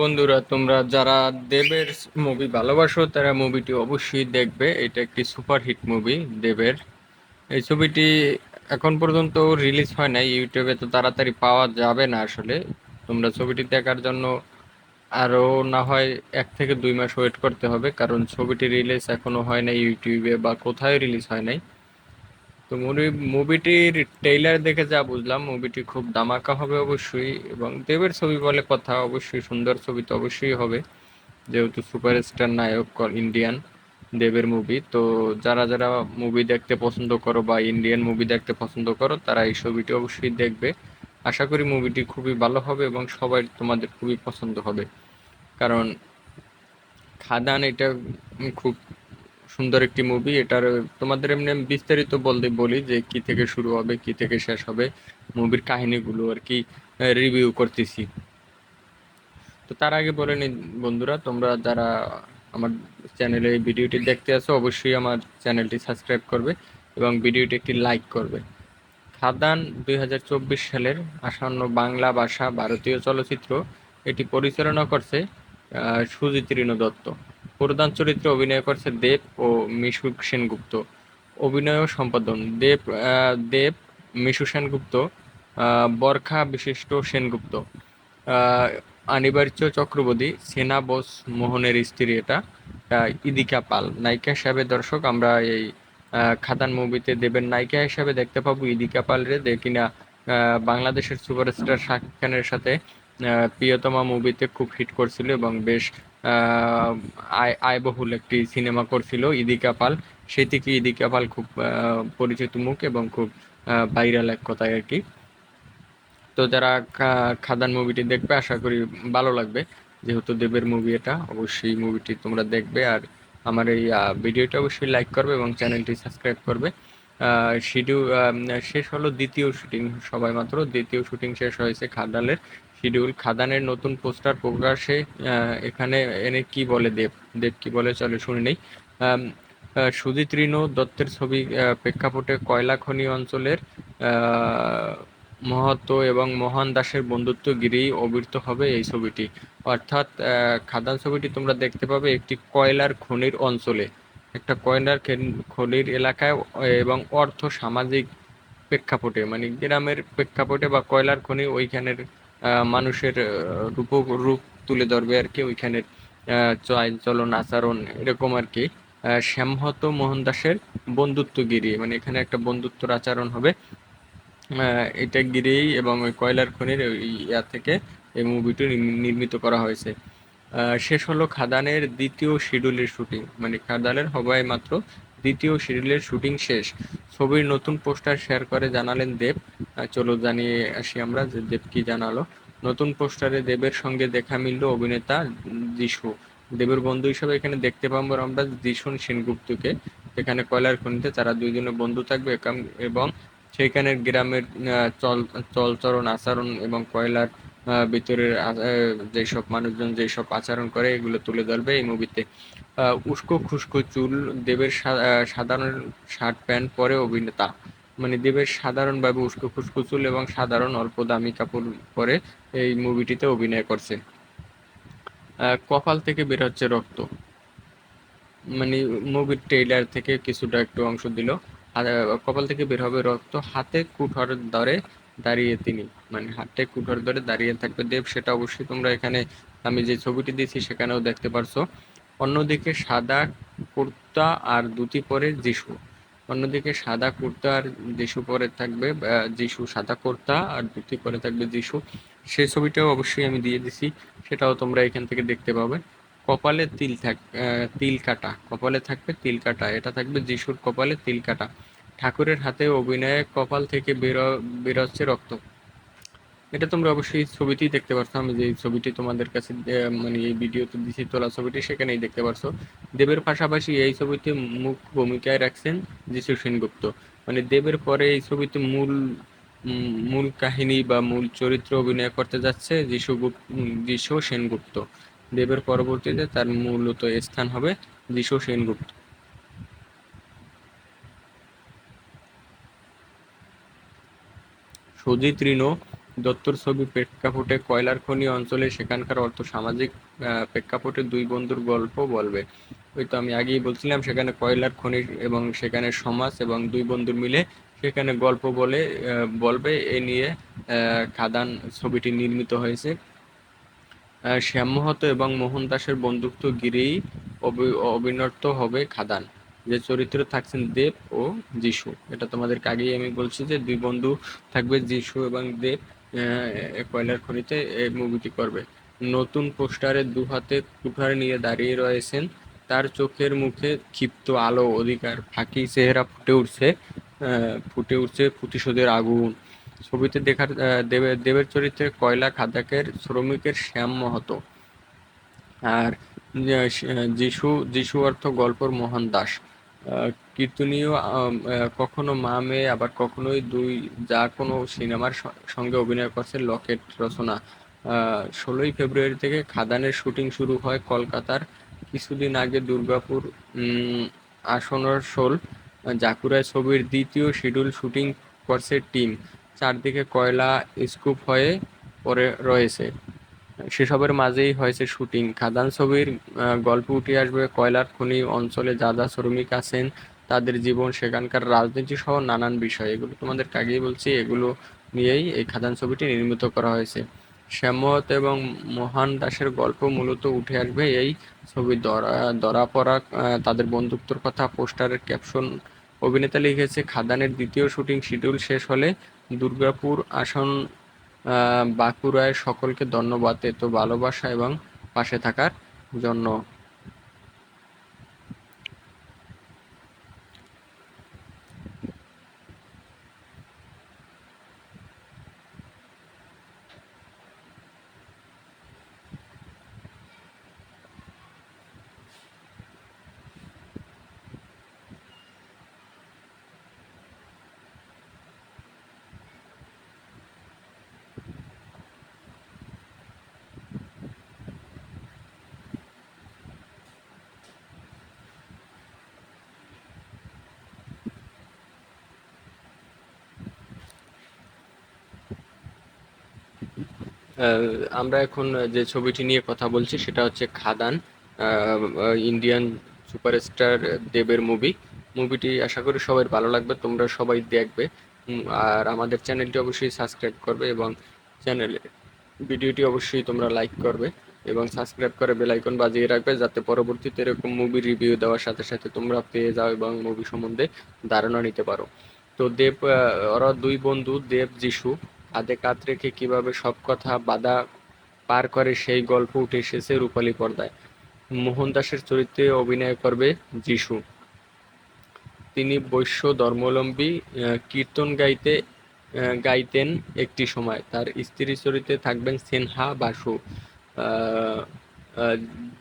বন্ধুরা, তোমরা যারা দেবের মুভি ভালোবাসো তারা মুভিটি অবশ্যই দেখবে। এটা একটি সুপারহিট মুভি দেবের। এই ছবিটি এখন পর্যন্ত রিলিজ হয় নাই, ইউটিউবে তো তাড়াতাড়ি পাওয়া যাবে না আসলে। তোমরা ছবিটি দেখার জন্য আরও না হয় 1 থেকে 2 মাস ওয়েট করতে হবে, কারণ ছবিটি রিলিজ এখনো হয় নাই ইউটিউবে বা কোথায় রিলিজ হয় নাই। তো মুভিটির ট্রেইলার দেখে যা বুঝলাম, মুভিটি খুব ধামাকা হবে অবশ্যই, এবং দেবের ছবি বলে কথা, অবশ্যই সুন্দর ছবি তো অবশ্যই হবে, যেহেতু সুপারস্টার নায়ক ইন্ডিয়ান দেবের মুভি। তো যারা যারা মুভি দেখতে পছন্দ করো বা ইন্ডিয়ান মুভি দেখতে পছন্দ করো, তারা এই ছবিটি অবশ্যই দেখবে। আশা করি মুভিটি খুবই ভালো হবে এবং সবাই তোমাদের খুবই পছন্দ হবে, কারণ খাদান এটা খুব সুন্দর একটি মুভি। এটার তোমাদের এমনি আমি বিস্তারিত বলতে বলি যে কি থেকে শুরু হবে কি থেকে শেষ হবে, মুভির কাহিনীগুলো আর কি রিভিউ করতেছি। তো তার আগে বলে নিই বন্ধুরা, তোমরা যারা আমার চ্যানেলে এই ভিডিওটি দেখতে আসো, অবশ্যই আমার চ্যানেলটি সাবস্ক্রাইব করবে এবং ভিডিওটি একটি লাইক করবে। খাদান 2024 সালের আসন্ন বাংলা ভাষা ভারতীয় চলচ্চিত্র। এটি পরিচালনা করছে সুজিত রিনু দত্ত। প্রধান চরিত্রে অভিনয় করছে দেব ও মিশু সেনগুপ্ত। অভিনয় ও সম্পাদন দেব, মিশু সেনগুপ্ত, বরখা বিশিষ্ট সেনগুপ্ত, আহ, অনিবার্য চক্রবর্তী, সেনা বোস মোহনের স্ত্রী এটা, ইদিকা পাল নায়িকা হিসাবে। দর্শক, আমরা এই খাদান মুভিতে দেবের নায়িকা হিসাবে দেখতে পাবো ইদিকা পাল রে, যে কিনা বাংলাদেশের সুপারস্টার শাকিব খানের সাথে প্রিয়তমা মুভিতে খুব হিট করছিল এবং বেশ আয়বহুল একটি সিনেমা করছিল ইদিকা পাল। সেই থেকে ইদিকা পাল খুব পরিচিত মুখ এবং খুব ভাইরাল এক কথায় আর কি। তো যারা খাদান মুভিটি দেখবে, আশা করি ভালো লাগবে, যেহেতু দেবের মুভি এটা, অবশ্যই মুভিটি তোমরা দেখবে। আর আমার এই ভিডিওটা অবশ্যই লাইক করবে এবং চ্যানেলটি সাবস্ক্রাইব করবে। শিডিউল শেষ হলো দ্বিতীয় শুটিং, সবাই মাত্র দ্বিতীয় শুটিং শেষ হয়েছে খাদানের। শিডিউল খাদানের নতুন পোস্টার প্রকাশে এখানে এনে কি বলে দেব, দেব কি বলে চলে শুনে নেই। সুজিত রিনু দত্তের ছবি। প্রেক্ষাপটে কয়লা খনি অঞ্চলের মহত্ব এবং মোহন দাসের বন্ধুত্ব ঘিরেই আবর্তিত হবে এই ছবিটি। অর্থাৎ খাদান ছবিটি তোমরা দেখতে পাবে একটি কয়লার খনির অঞ্চলে, একটা কয়লার খনির এলাকায়, এবং অর্থ সামাজিক প্রেক্ষাপটে, মানে গ্রামের প্রেক্ষাপটে বা কয়লার খনি ওইখানের মানুষের রূপ রূপ তুলে ধরবে আর কি, ওইখানের চাল চলন আচরণ এরকম আর কি। শ্যামহত মোহন দাসের বন্ধুত্ব গিরিয়ে, মানে এখানে একটা বন্ধুত্বর আচরণ হবে এটা গিরেই, এবং ওই কয়লার খনির ওই ইয়া থেকে এই মুভিটি নির্মিত করা হয়েছে। শেষ হলো খাদানের দ্বিতীয় শিডিউলের শুটিং, মানে খাদানের হবাই মাত্র দ্বিতীয় শিডিউলের শুটিং শেষ। ছবির নতুন পোস্টার শেয়ার করে জানালেন দেব। চলো জানিয়ে আসি আমরা যে দেব কি জানালো। নতুন পোস্টারে দেবের সঙ্গে দেখা মিলল অভিনেতা যিশু। দেবের বন্ধু হিসেবে এখানে দেখতে পাবো আমরা যিশু সেনগুপ্তকে, এখানে কয়লার খনিতে তারা দুইজনে বন্ধু থাকবে, এবং সেইখানের গ্রামের চলচরণ আচরণ এবং কয়লার ভিতরের যেসব মানুষজন যেসব আচরণ করে এগুলো তুলে ধরবে এই মুভিতে। উস্কো খুস্কো চুল দেবের সাধারণ শার্ট প্যান্ট পরে অভিনেতা, মানে দেবের সাধারণভাবে উস্কো খুস্কো চুল এবং সাধারণ অল্প দামি কাপড় পরে এই মুভিটিতে অভিনয় করছে। কপাল থেকে বের হচ্ছে রক্ত, মানে মুভির ট্রেইলার থেকে কিছুটা একটু অংশ দিল। আর কপাল থেকে বের হবে রক্ত, হাতে কুঠার ধরে দাঁড়িয়ে তিনি, মানে হাতে কুঠার ধরে দাঁড়িয়ে থাকবে দেব, সেটা অবশ্যই তোমরা এখানে আমি যে ছবিটি দিয়েছি সেখানেও দেখতে পারছো। অন্যদিকে সাদা কুর্তা আর ধুতি পরে যিশু, অন্যদিকে সাদা কুর্তা আর যিশু পরে থাকবে, যিশু সাদা কুর্তা আর ধুতি পরে থাকবে যিশু, সেই ছবিটাও অবশ্যই আমি দিয়ে দিছি, সেটাও তোমরা এখান থেকে দেখতে পাবে। কপালে তিল কাটা, কপালে থাকবে তিল কাটা, এটা থাকবে যিশুর কপালে তিল কাটা। ঠাকুরের হাতে অভিনয়ে কপাল থেকে বেরোচ্ছে রক্ত, এটা তোমরা অবশ্যই ছবিতেই দেখতে পারছো। আমি যে ছবিটি তোমাদের কাছে মানে এই ভিডিওতে দিছি তোলা ছবিটি, সেখানেই দেখতে পারছো। দেবের পাশাপাশি এই ছবিতে মুখ্য ভূমিকায় রাখছেন যিশু সেনগুপ্ত, মানে দেবের পরে এই ছবিতে মূল কাহিনী বা মূল চরিত্র অভিনয় করতে যাচ্ছে যিশু সেনগুপ্ত। দেবের পরবর্তীতে তার মূলত স্থান হবে যিশু সেনগুপ্ত। সুজিত রিনো দত্তর ছবি প্রেক্ষাপটে কয়লার খনি অঞ্চলে সেখানকার অর্থ-সামাজিক প্রেক্ষাপটে দুই বন্ধুর গল্প বলবে। ওই তো আমি আগেই বলছিলাম, সেখানে কয়লার খনি এবং সেখানে সমাজ এবং দুই বন্ধু মিলে সেখানে গল্প বলবে। এ নিয়ে খাদান ছবিটি নির্মিত হয়েছে। শ্যাম মাহাতো এবং মোহন দাসের বন্ধুত্ব ঘিরেই অভিনীত হবে খাদান। যে চরিত্রে থাকছেন দেব ও যিশু। এটা তোমাদেরকে আগেই আমি বলছি যে দুই বন্ধু থাকবে, যিশু এবং দেব কয়লার খনিতে এই মুভিটি করবে। নতুন পোস্টারে দু হাতে কুঠার নিয়ে দাঁড়িয়ে রয়েছেন, তার চোখের মুখে ক্ষিপ্ত আলো অধিকার ফাঁকি চেহারা ফুটে উঠছে প্রতিশোধের আগুন। ছবিতে দেখার দেবের চরিত্রে কয়লা খাদাকের শ্রমিকের শ্যাম মাহাতো, আর যিশু যিশু অর্থ গল্পর মোহন দাস। কীর্তনীয়, কখনো মা মেয়ে আবার কখনোই দুই, যা কোনো সিনেমার সঙ্গে অভিনয় করছে লকেট রচনা। 16ই ফেব্রুয়ারি থেকে খাদানের শুটিং শুরু হয় কলকাতার। কিছুদিন আগে দুর্গাপুর আসানসোল জাকুরায় ছবির দ্বিতীয় শিডিউল শুটিং করছে টিম। চারদিকে কয়লা স্কুপ হয়ে পড়ে রয়েছে, সেসবের মাঝেই হয়েছে শুটিং। খাদান ছবির গল্প উঠে আসবে কয়লার খনি অঞ্চলে যা যা শ্রমিক আছেন, তাদের জীবন, সেখানকার রাজনীতি সহ নানান বিষয়। এগুলো তোমাদেরকে আগেই বলছি, এগুলো নিয়েই এই খাদান ছবিটি নির্মিত করা হয়েছে। শ্যামত এবং মোহন দাসের গল্প মূলত উঠে আসবে এই ছবির ধরা পড়া তাদের বন্ধুত্বর কথা। পোস্টারের ক্যাপশন অভিনেতা লিখেছে, খাদানের দ্বিতীয় শুটিং শিডিউল শেষ হলে দুর্গাপুর আসন বাঁকুড়ায় সকলকে ধন্যবাদ এত ভালোবাসা এবং পাশে থাকার জন্য। আমরা এখন যে ছবিটি নিয়ে কথা বলছি সেটা হচ্ছে খাদান, ইন্ডিয়ান সুপারস্টার দেবের মুভিটি আশা করি সবার ভালো লাগবে, তোমরা সবাই দেখবে। আর আমাদের চ্যানেলটি অবশ্যই সাবস্ক্রাইব করবে এবং চ্যানেলে ভিডিওটি অবশ্যই তোমরা লাইক করবে এবং সাবস্ক্রাইব করে বেল আইকন বাজিয়ে রাখবে, যাতে পরবর্তীতে এরকম মুভি রিভিউ দেওয়ার সাথে সাথে তোমরা পেয়ে যাও এবং মুভি সম্বন্ধে ধারণা নিতে পারো। তো ওরা দুই বন্ধু দেব যিশু কাঁধে কাঁধ রেখে কিভাবে সব কথা বাধা পার করে সেই গল্প উঠে এসেছে রূপালী পর্দায়। মোহন দাসের চরিত্রে অভিনয় করবে যিশু। তিনি বৈশ্য ধর্মাবলম্বী, কীর্তন গাইতেন একটি সময়। তার স্ত্রী চরিত্রে থাকবেন সেনহা বাসু। আহ, আহ,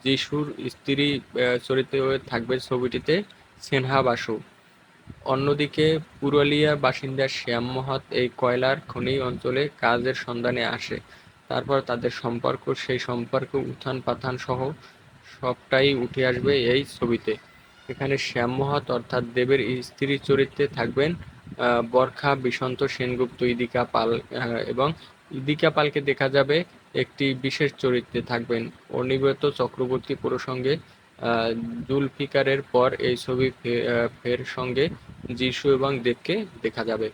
যিশুর স্ত্রী চরিত্রে থাকবে ছবিটিতে সেনহা বাসু। অন্যদিকে পুরুলিয়ার বাসিন্দা শ্যাম মাহাত এই কয়লার খনি অঞ্চলে কাজের সন্ধানে আসে। তারপর তাদের সম্পর্ক, সেই সম্পর্ক উত্থান পাথান সহ সবটাই উঠে আসবে এই ছবিতে। এখানে শ্যাম মাহাত অর্থাৎ দেবের স্ত্রী চরিত্রে থাকবেন বরখা বিশন্ত সেনগুপ্ত, ইদিকা পাল, এবং ইদিকা পালকে দেখা যাবে একটি বিশেষ চরিত্রে থাকবেন অনিবেত চক্রবর্তী প্রসঙ্গে। জুলফিকারের পর এই ছবি ফের সঙ্গে যিশু এবং দেবকে দেখা যাবে।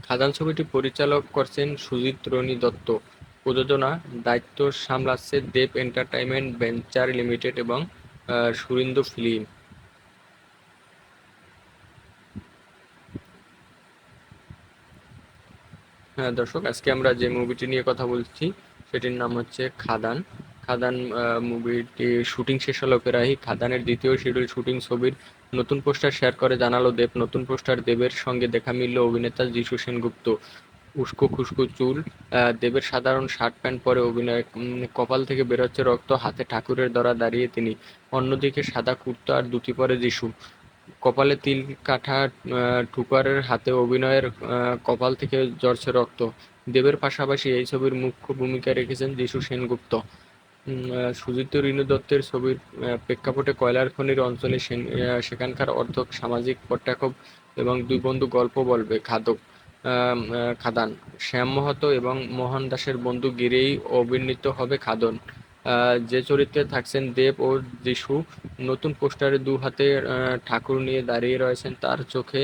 খাদান ছবিটি পরিচালক করছেন সুজিত রনি দত্ত। প্রযোজনা দায়িত্ব সামলাচ্ছে দেব এন্টারটেইনমেন্ট ভেঞ্চার লিমিটেড এবং সুরিন্দু ফিল্ম। হ্যাঁ দর্শক, আজকে আমরা যে মুভিটি নিয়ে কথা বলছি সেটির নাম হচ্ছে খাদান। খাদান মুভিটি শুটিং শেষ হলো প্রায়। খাদানের দ্বিতীয় শিডিউল শুটিং ছবির নতুন পোস্টার শেয়ার করে জানালো দেব। নতুন পোস্টার দেবের সঙ্গে দেখা মিলল অভিনেতা যিশু সেনগুপ্ত। উস্কো খুস্কো চুল, দেবের সাধারণ শার্ট প্যান্ট পরে অভিনয়, কপাল থেকে বেরোচ্ছে রক্ত, হাতে ঠাকুরের দ্বারা দাঁড়িয়ে তিনি। অন্যদিকে সাদা কুর্তা আর ধুতি পরে যিশু, কপালে তিল কাঠা, ঠুকারের হাতে অভিনয়ের, কপাল থেকে ঝরছে রক্ত। দেবের পাশাপাশি এই ছবির মুখ্য ভূমিকা রেখেছেন যিশু সেনগুপ্ত। সুজিত রিনু দত্তের ছবির প্রেক্ষাপটে কয়লার খনির অঞ্চলে সেখানকার অর্ধক সামাজিক পট্টাক্ষেপ এবং দুই বন্ধু গল্প বলবে খাদান। শ্যাম মাহাতো এবং মোহন দাসের বন্ধু গিরেই অভিনীত হবে খাদন। যে চরিত্রে থাকছেন দেব ও যিশু। নতুন পোস্টারে দু হাতে ঠাকুর নিয়ে দাঁড়িয়ে রয়েছেন, তার চোখে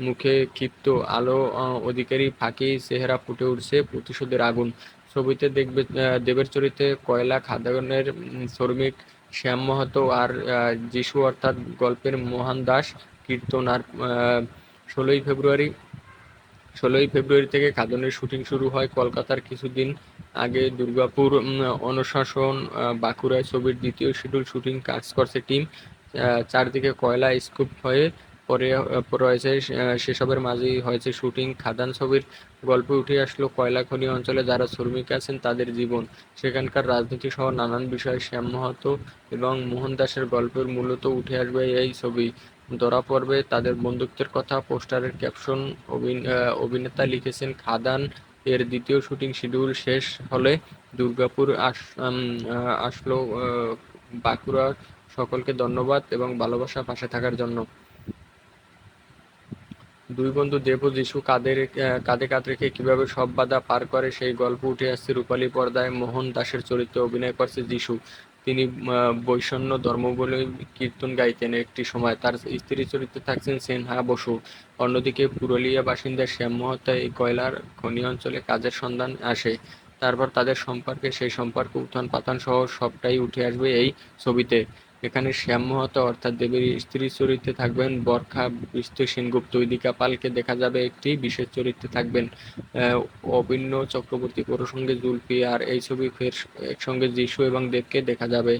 মুখে ক্ষিপ্ত আলো অধিকারী ফাঁকি চেহারা ফুটে উঠছে প্রতিশোধের আগুন। ছবিতে দেখবে দেবের চরিত্রে কয়লা খাদানের শ্রমিক শ্যাম মাহাতো আর যিশু অর্থাৎ গল্পের মোহন দাস কীর্তন। আর 16ই ফেব্রুয়ারি 16ই ফেব্রুয়ারি থেকে খাদনের শুটিং শুরু হয় কলকাতার। কিছুদিন আগে দুর্গাপুর অনুশাসন বাঁকুড়ায় ছবির দ্বিতীয় শিডিউল শুটিং কাজ করছে টিম। চারদিকে কয়লা স্কুপ হয়ে পরে রয়েছে, সেসবের মাঝেই হয়েছে শুটিং। খাদান ছবির গল্পে উঠে আসলো কয়লা খনি অঞ্চলে যারা শ্রমিক আছেন তাদের জীবন, সেখানকার রাজনীতি সহ নানান বিষয়। শ্যাম মাহাতো এবং মোহন দাসের গল্পের মূলত উঠে আসবে এই ছবি। ধরা পড়বে তাদের বন্ধুত্বের কথা। পোস্টারের ক্যাপশন অভিনেতা লিখেছেন, খাদান এর দ্বিতীয় শুটিং শিডিউল শেষ হলে দুর্গাপুর আসলো বাঁকুড়া। সকলকে ধন্যবাদ এবং ভালোবাসা পাশে থাকার জন্য। দুই বন্ধু দেব ও যিশু কাঁধে কাঁধ রেখে কিভাবে সব বাধা পার করে সেই গল্প উঠে আসছে রূপালী পর্দায়। মোহন দাসের চরিত্রে অভিনয় করছে যিশু। তিনি বৈষ্ণব ধর্মাবলম্বী কীর্তন গাইতেন একটি সময়। তার স্ত্রী চরিত্রে থাকছেন সেনহা বসু। অন্যদিকে পুরুলিয়া বাসিন্দা শ্যাম মাহাতো এই কয়লার খনি অঞ্চলে কাজের সন্ধান আসে। তারপর তাদের সম্পর্কে, সেই সম্পর্ক উত্থান পাতান সহ সবটাই উঠে আসবে এই ছবিতে। এখানে শ্যাম মাহাতো অর্থাৎ দেবীর স্ত্রী চরিত্রে থাকবেন বরখা বিশিষ্ট সেনগুপ্ত। ইদিকা পালকে দেখা যাবে একটি বিশেষ চরিত্রে থাকবেন অভিন্ন চক্রবর্তী প্রসঙ্গে জুলফি। আর এই ছবি ফের একসঙ্গে যিশু এবং দেবকে দেখা যাবে।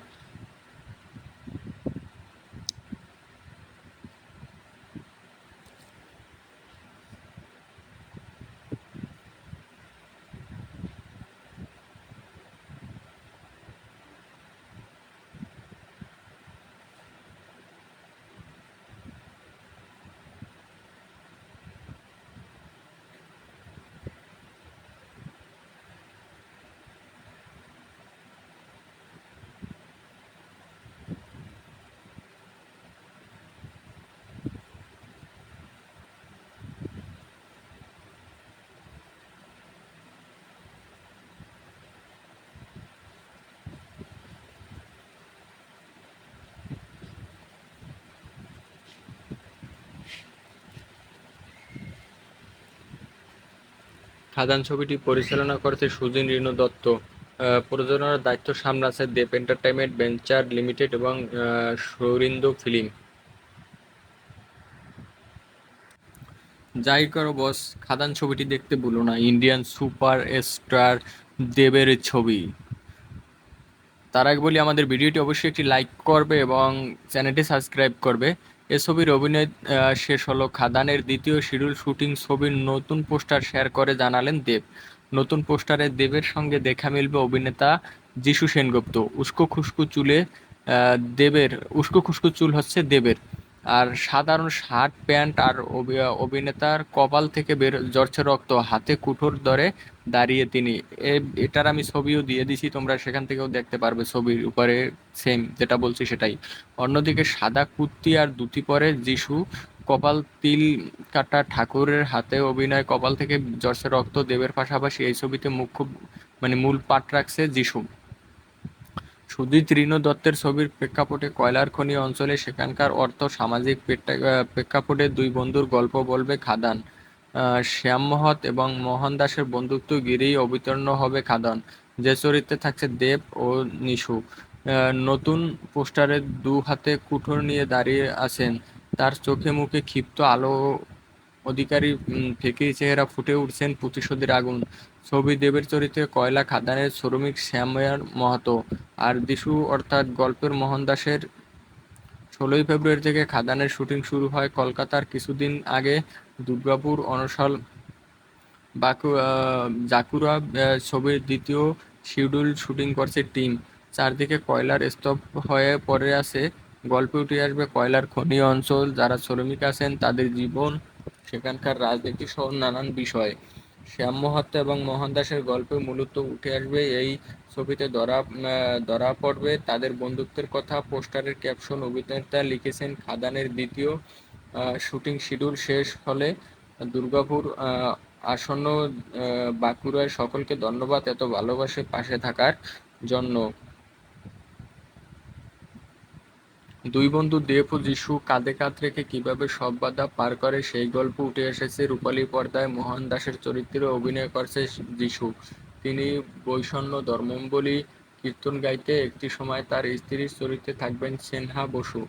খাদান ছবিটি পরিচালনা করেছে সুজিন রিনু দত্ত। প্রযোজনার দায়িত্ব সামলাছে দেব এন্টারটেইনমেন্ট ভেঞ্চার লিমিটেড এবং সৌরিন্দ্র ফিল্ম। যাই করো বস, খাদান ছবিটি দেখতে ভুলো না। ইন্ডিয়ান সুপার স্টার দেবের ছবি। তার আগে বলি, আমাদের ভিডিওটি অবশ্যই একটি লাইক করবে এবং চ্যানেলটি সাবস্ক্রাইব করবে। এ ছবির অভিনয় শেষ হলো। খাদানের দ্বিতীয় শিডিউল শুটিং ছবির নতুন পোস্টার শেয়ার করে জানালেন দেব। নতুন পোস্টারে দেবের সঙ্গে দেখা মিলবে অভিনেতা যিশু সেনগুপ্ত। উস্কো খুস্কো চুলে দেবের উস্কো খুস্কো চুল হচ্ছে দেবের। আর সাধারণ শার্ট প্যান্ট। আর অভিনেতার কপাল থেকে বের ঝরছে রক্ত, হাতে কুঠোর ধরে দাঁড়িয়ে তিনি। এটার আমি ছবিও দিয়ে দিছি, তোমরা সেখান থেকেও দেখতে পারবে। ছবির উপরে সেম যেটা বলছি সেটাই। অন্যদিকে সাদা কুর্তি আর ধুতি পরে যিশু, কপাল তিল কাটা ঠাকুরের হাতে অভিনয়। কপাল থেকে ঝরছে রক্ত দেবের পাশাপাশি এই ছবিতে মুখ্য মূল পাঠ রাখছে যিশু। সুজিত রিনু দত্তের ছবির প্রেক্ষাপটে কয়লার খনি অঞ্চলে সেখানকার অর্থ সামাজিক প্রেক্ষাপটে দুই বন্ধুর গল্প বলবে খাদান। শ্যাম মহৎ এবং মোহন দাসের বন্ধুত্ব ঘিরেই অবতীর্ণ হবে খাদান। যে চরিত্রে থাকছে দেব ও নিশু। নতুন পোস্টারে দু হাতে কুঠোর নিয়ে দাঁড়িয়ে আছেন, তার চোখে মুখে ক্ষিপ্ত আলো অধিকারী ফিকির চেহারা ফুটে উঠছেন প্রতিশোধের আগুন। ছবি দেবের চরিত্রে কয়লা খাদানের শ্রমিক শ্যাময়ার মাহাতো আর দিশু অর্থাৎ গল্পের মোহন দাসের। 16ই ফেব্রুয়ারি থেকে খাদানের শুটিং শুরু হয় কলকাতার। কিছুদিন আগে দুর্গাপুর অনশাল জাকুরা ছবির দ্বিতীয় শিডিউল শুটিং করছে টিম। চারদিকে কয়লার স্তূপ হয়ে পড়ে আছে। গল্পে উঠে আসবে কয়লার খনি অঞ্চল, যারা শ্রমিক আছেন তাদের জীবন, সেখানকার রাজনীতি সহ নানান বিষয়। শ্যাম মাহাতো এবং মোহন দাসের গল্পে মূলত উঠে আসবে এই ছবিতে ধরা পড়বে তাদের বন্ধুত্বের কথা। পোস্টারের ক্যাপশন অভিনেতা লিখেছেন, খাদানের দ্বিতীয় শুটিং শিডিউল শেষ হলে দুর্গাপুর আসন্ন। বাঁকুড়ার সকলকে ধন্যবাদ এত ভালোবাসে পাশে থাকার জন্য। দুই বন্ধু দেব ও যিশু কাঁধে কাঁধ রেখে কিভাবে সব বাধা পার করে সেই গল্প উঠে এসেছে রূপালী পর্দায়। মোহন দাসের চরিত্রে অভিনয় করছে যিশু। তিনি বৈষ্ণব ধর্মাবলম্বী, কীর্তন গাইতে। একটি সময় তার স্ত্রীর চরিত্রে থাকবেন স্নেহা বসু।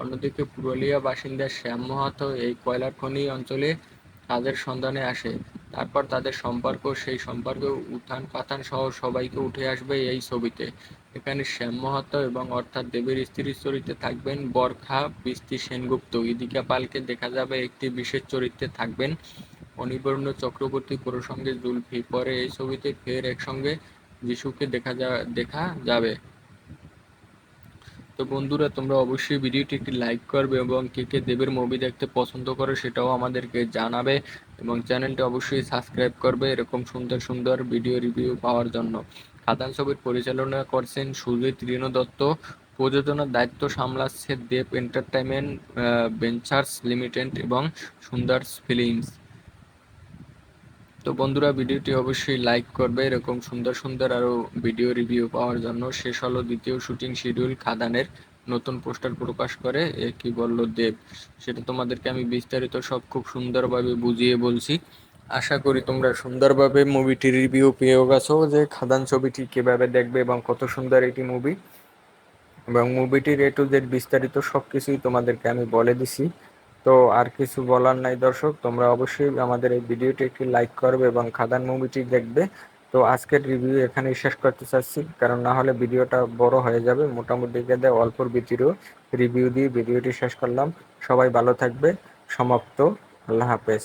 অন্যদিকে পুরুলিয়া বাসিন্দা শ্যাম মাহাতো এই কয়লার খনি অঞ্চলে কাজের সন্ধানে আসে। তারপর তাদের সম্পর্ক, সেই সম্পর্কে উত্থান পাথান সহ সবাইকে উঠে আসবে এই ছবিতে। এখানে শ্যাম মাহাতো এবং অর্থাৎ দেবের স্ত্রীর চরিত্রে থাকবেন বরখা বৃষ্টি সেনগুপ্ত। ইদিকা পালকে দেখা যাবে একটি বিশেষ চরিত্রে থাকবেন অনিবর্ণ চক্রবর্তী প্রসঙ্গে জুলফি। পরে এই ছবিতে ফের একসঙ্গে যিশুকে দেখা যাবে। তো বন্ধুরা, তোমরা অবশ্যই ভিডিওটি একটি লাইক করবে এবং কে কে দেবের মুভি দেখতে পছন্দ করো সেটাও আমাদেরকে জানাবে, এবং চ্যানেলটি অবশ্যই সাবস্ক্রাইব করবে এরকম সুন্দর সুন্দর ভিডিও রিভিউ পাওয়ার জন্য। খাদান ছবির পরিচালনা করছেন সুজিত রিনো দত্ত। প্রযোজনার দায়িত্ব সামলাচ্ছে দেব এন্টারটেইনমেন্ট ভেঞ্চার্স লিমিটেড এবং সুন্দর্স ফিল্মস। তো বন্ধুরা, ভিডিওটি অবশ্যই লাইক করবে এরকম সুন্দর সুন্দর আরও ভিডিও রিভিউ পাওয়ার জন্য। শেষ হলো দ্বিতীয় শুটিং শিডিউল খাদানের, নতুন পোস্টার প্রকাশ করে কি বলল দেব, সেটা তোমাদেরকে আমি বিস্তারিত সব খুব সুন্দরভাবে বুঝিয়ে বলছি। আশা করি তোমরা সুন্দরভাবে মুভিটির রিভিউ পেয়েও গেছো যে খাদান ছবিটি কিভাবে দেখবে এবং কত সুন্দর এটি মুভি, এবং মুভিটির এ টু জেড বিস্তারিত সব কিছুই তোমাদেরকে আমি বলে দিছি। তো আর কিছু বলার নাই দর্শক, তোমরা অবশ্যই আমাদের এই ভিডিওটি একটি লাইক করবে এবং খাদান মুভিটি দেখবে। তো আজকের রিভিউ এখানেই শেষ করতে চাচ্ছি, কারণ না হলে ভিডিওটা বড় হয়ে যাবে। মোটামুটি অল্প ভিডিও রিভিউ দিয়ে ভিডিওটি শেষ করলাম। সবাই ভালো থাকবে। সমাপ্ত। আল্লাহ হাফেজ।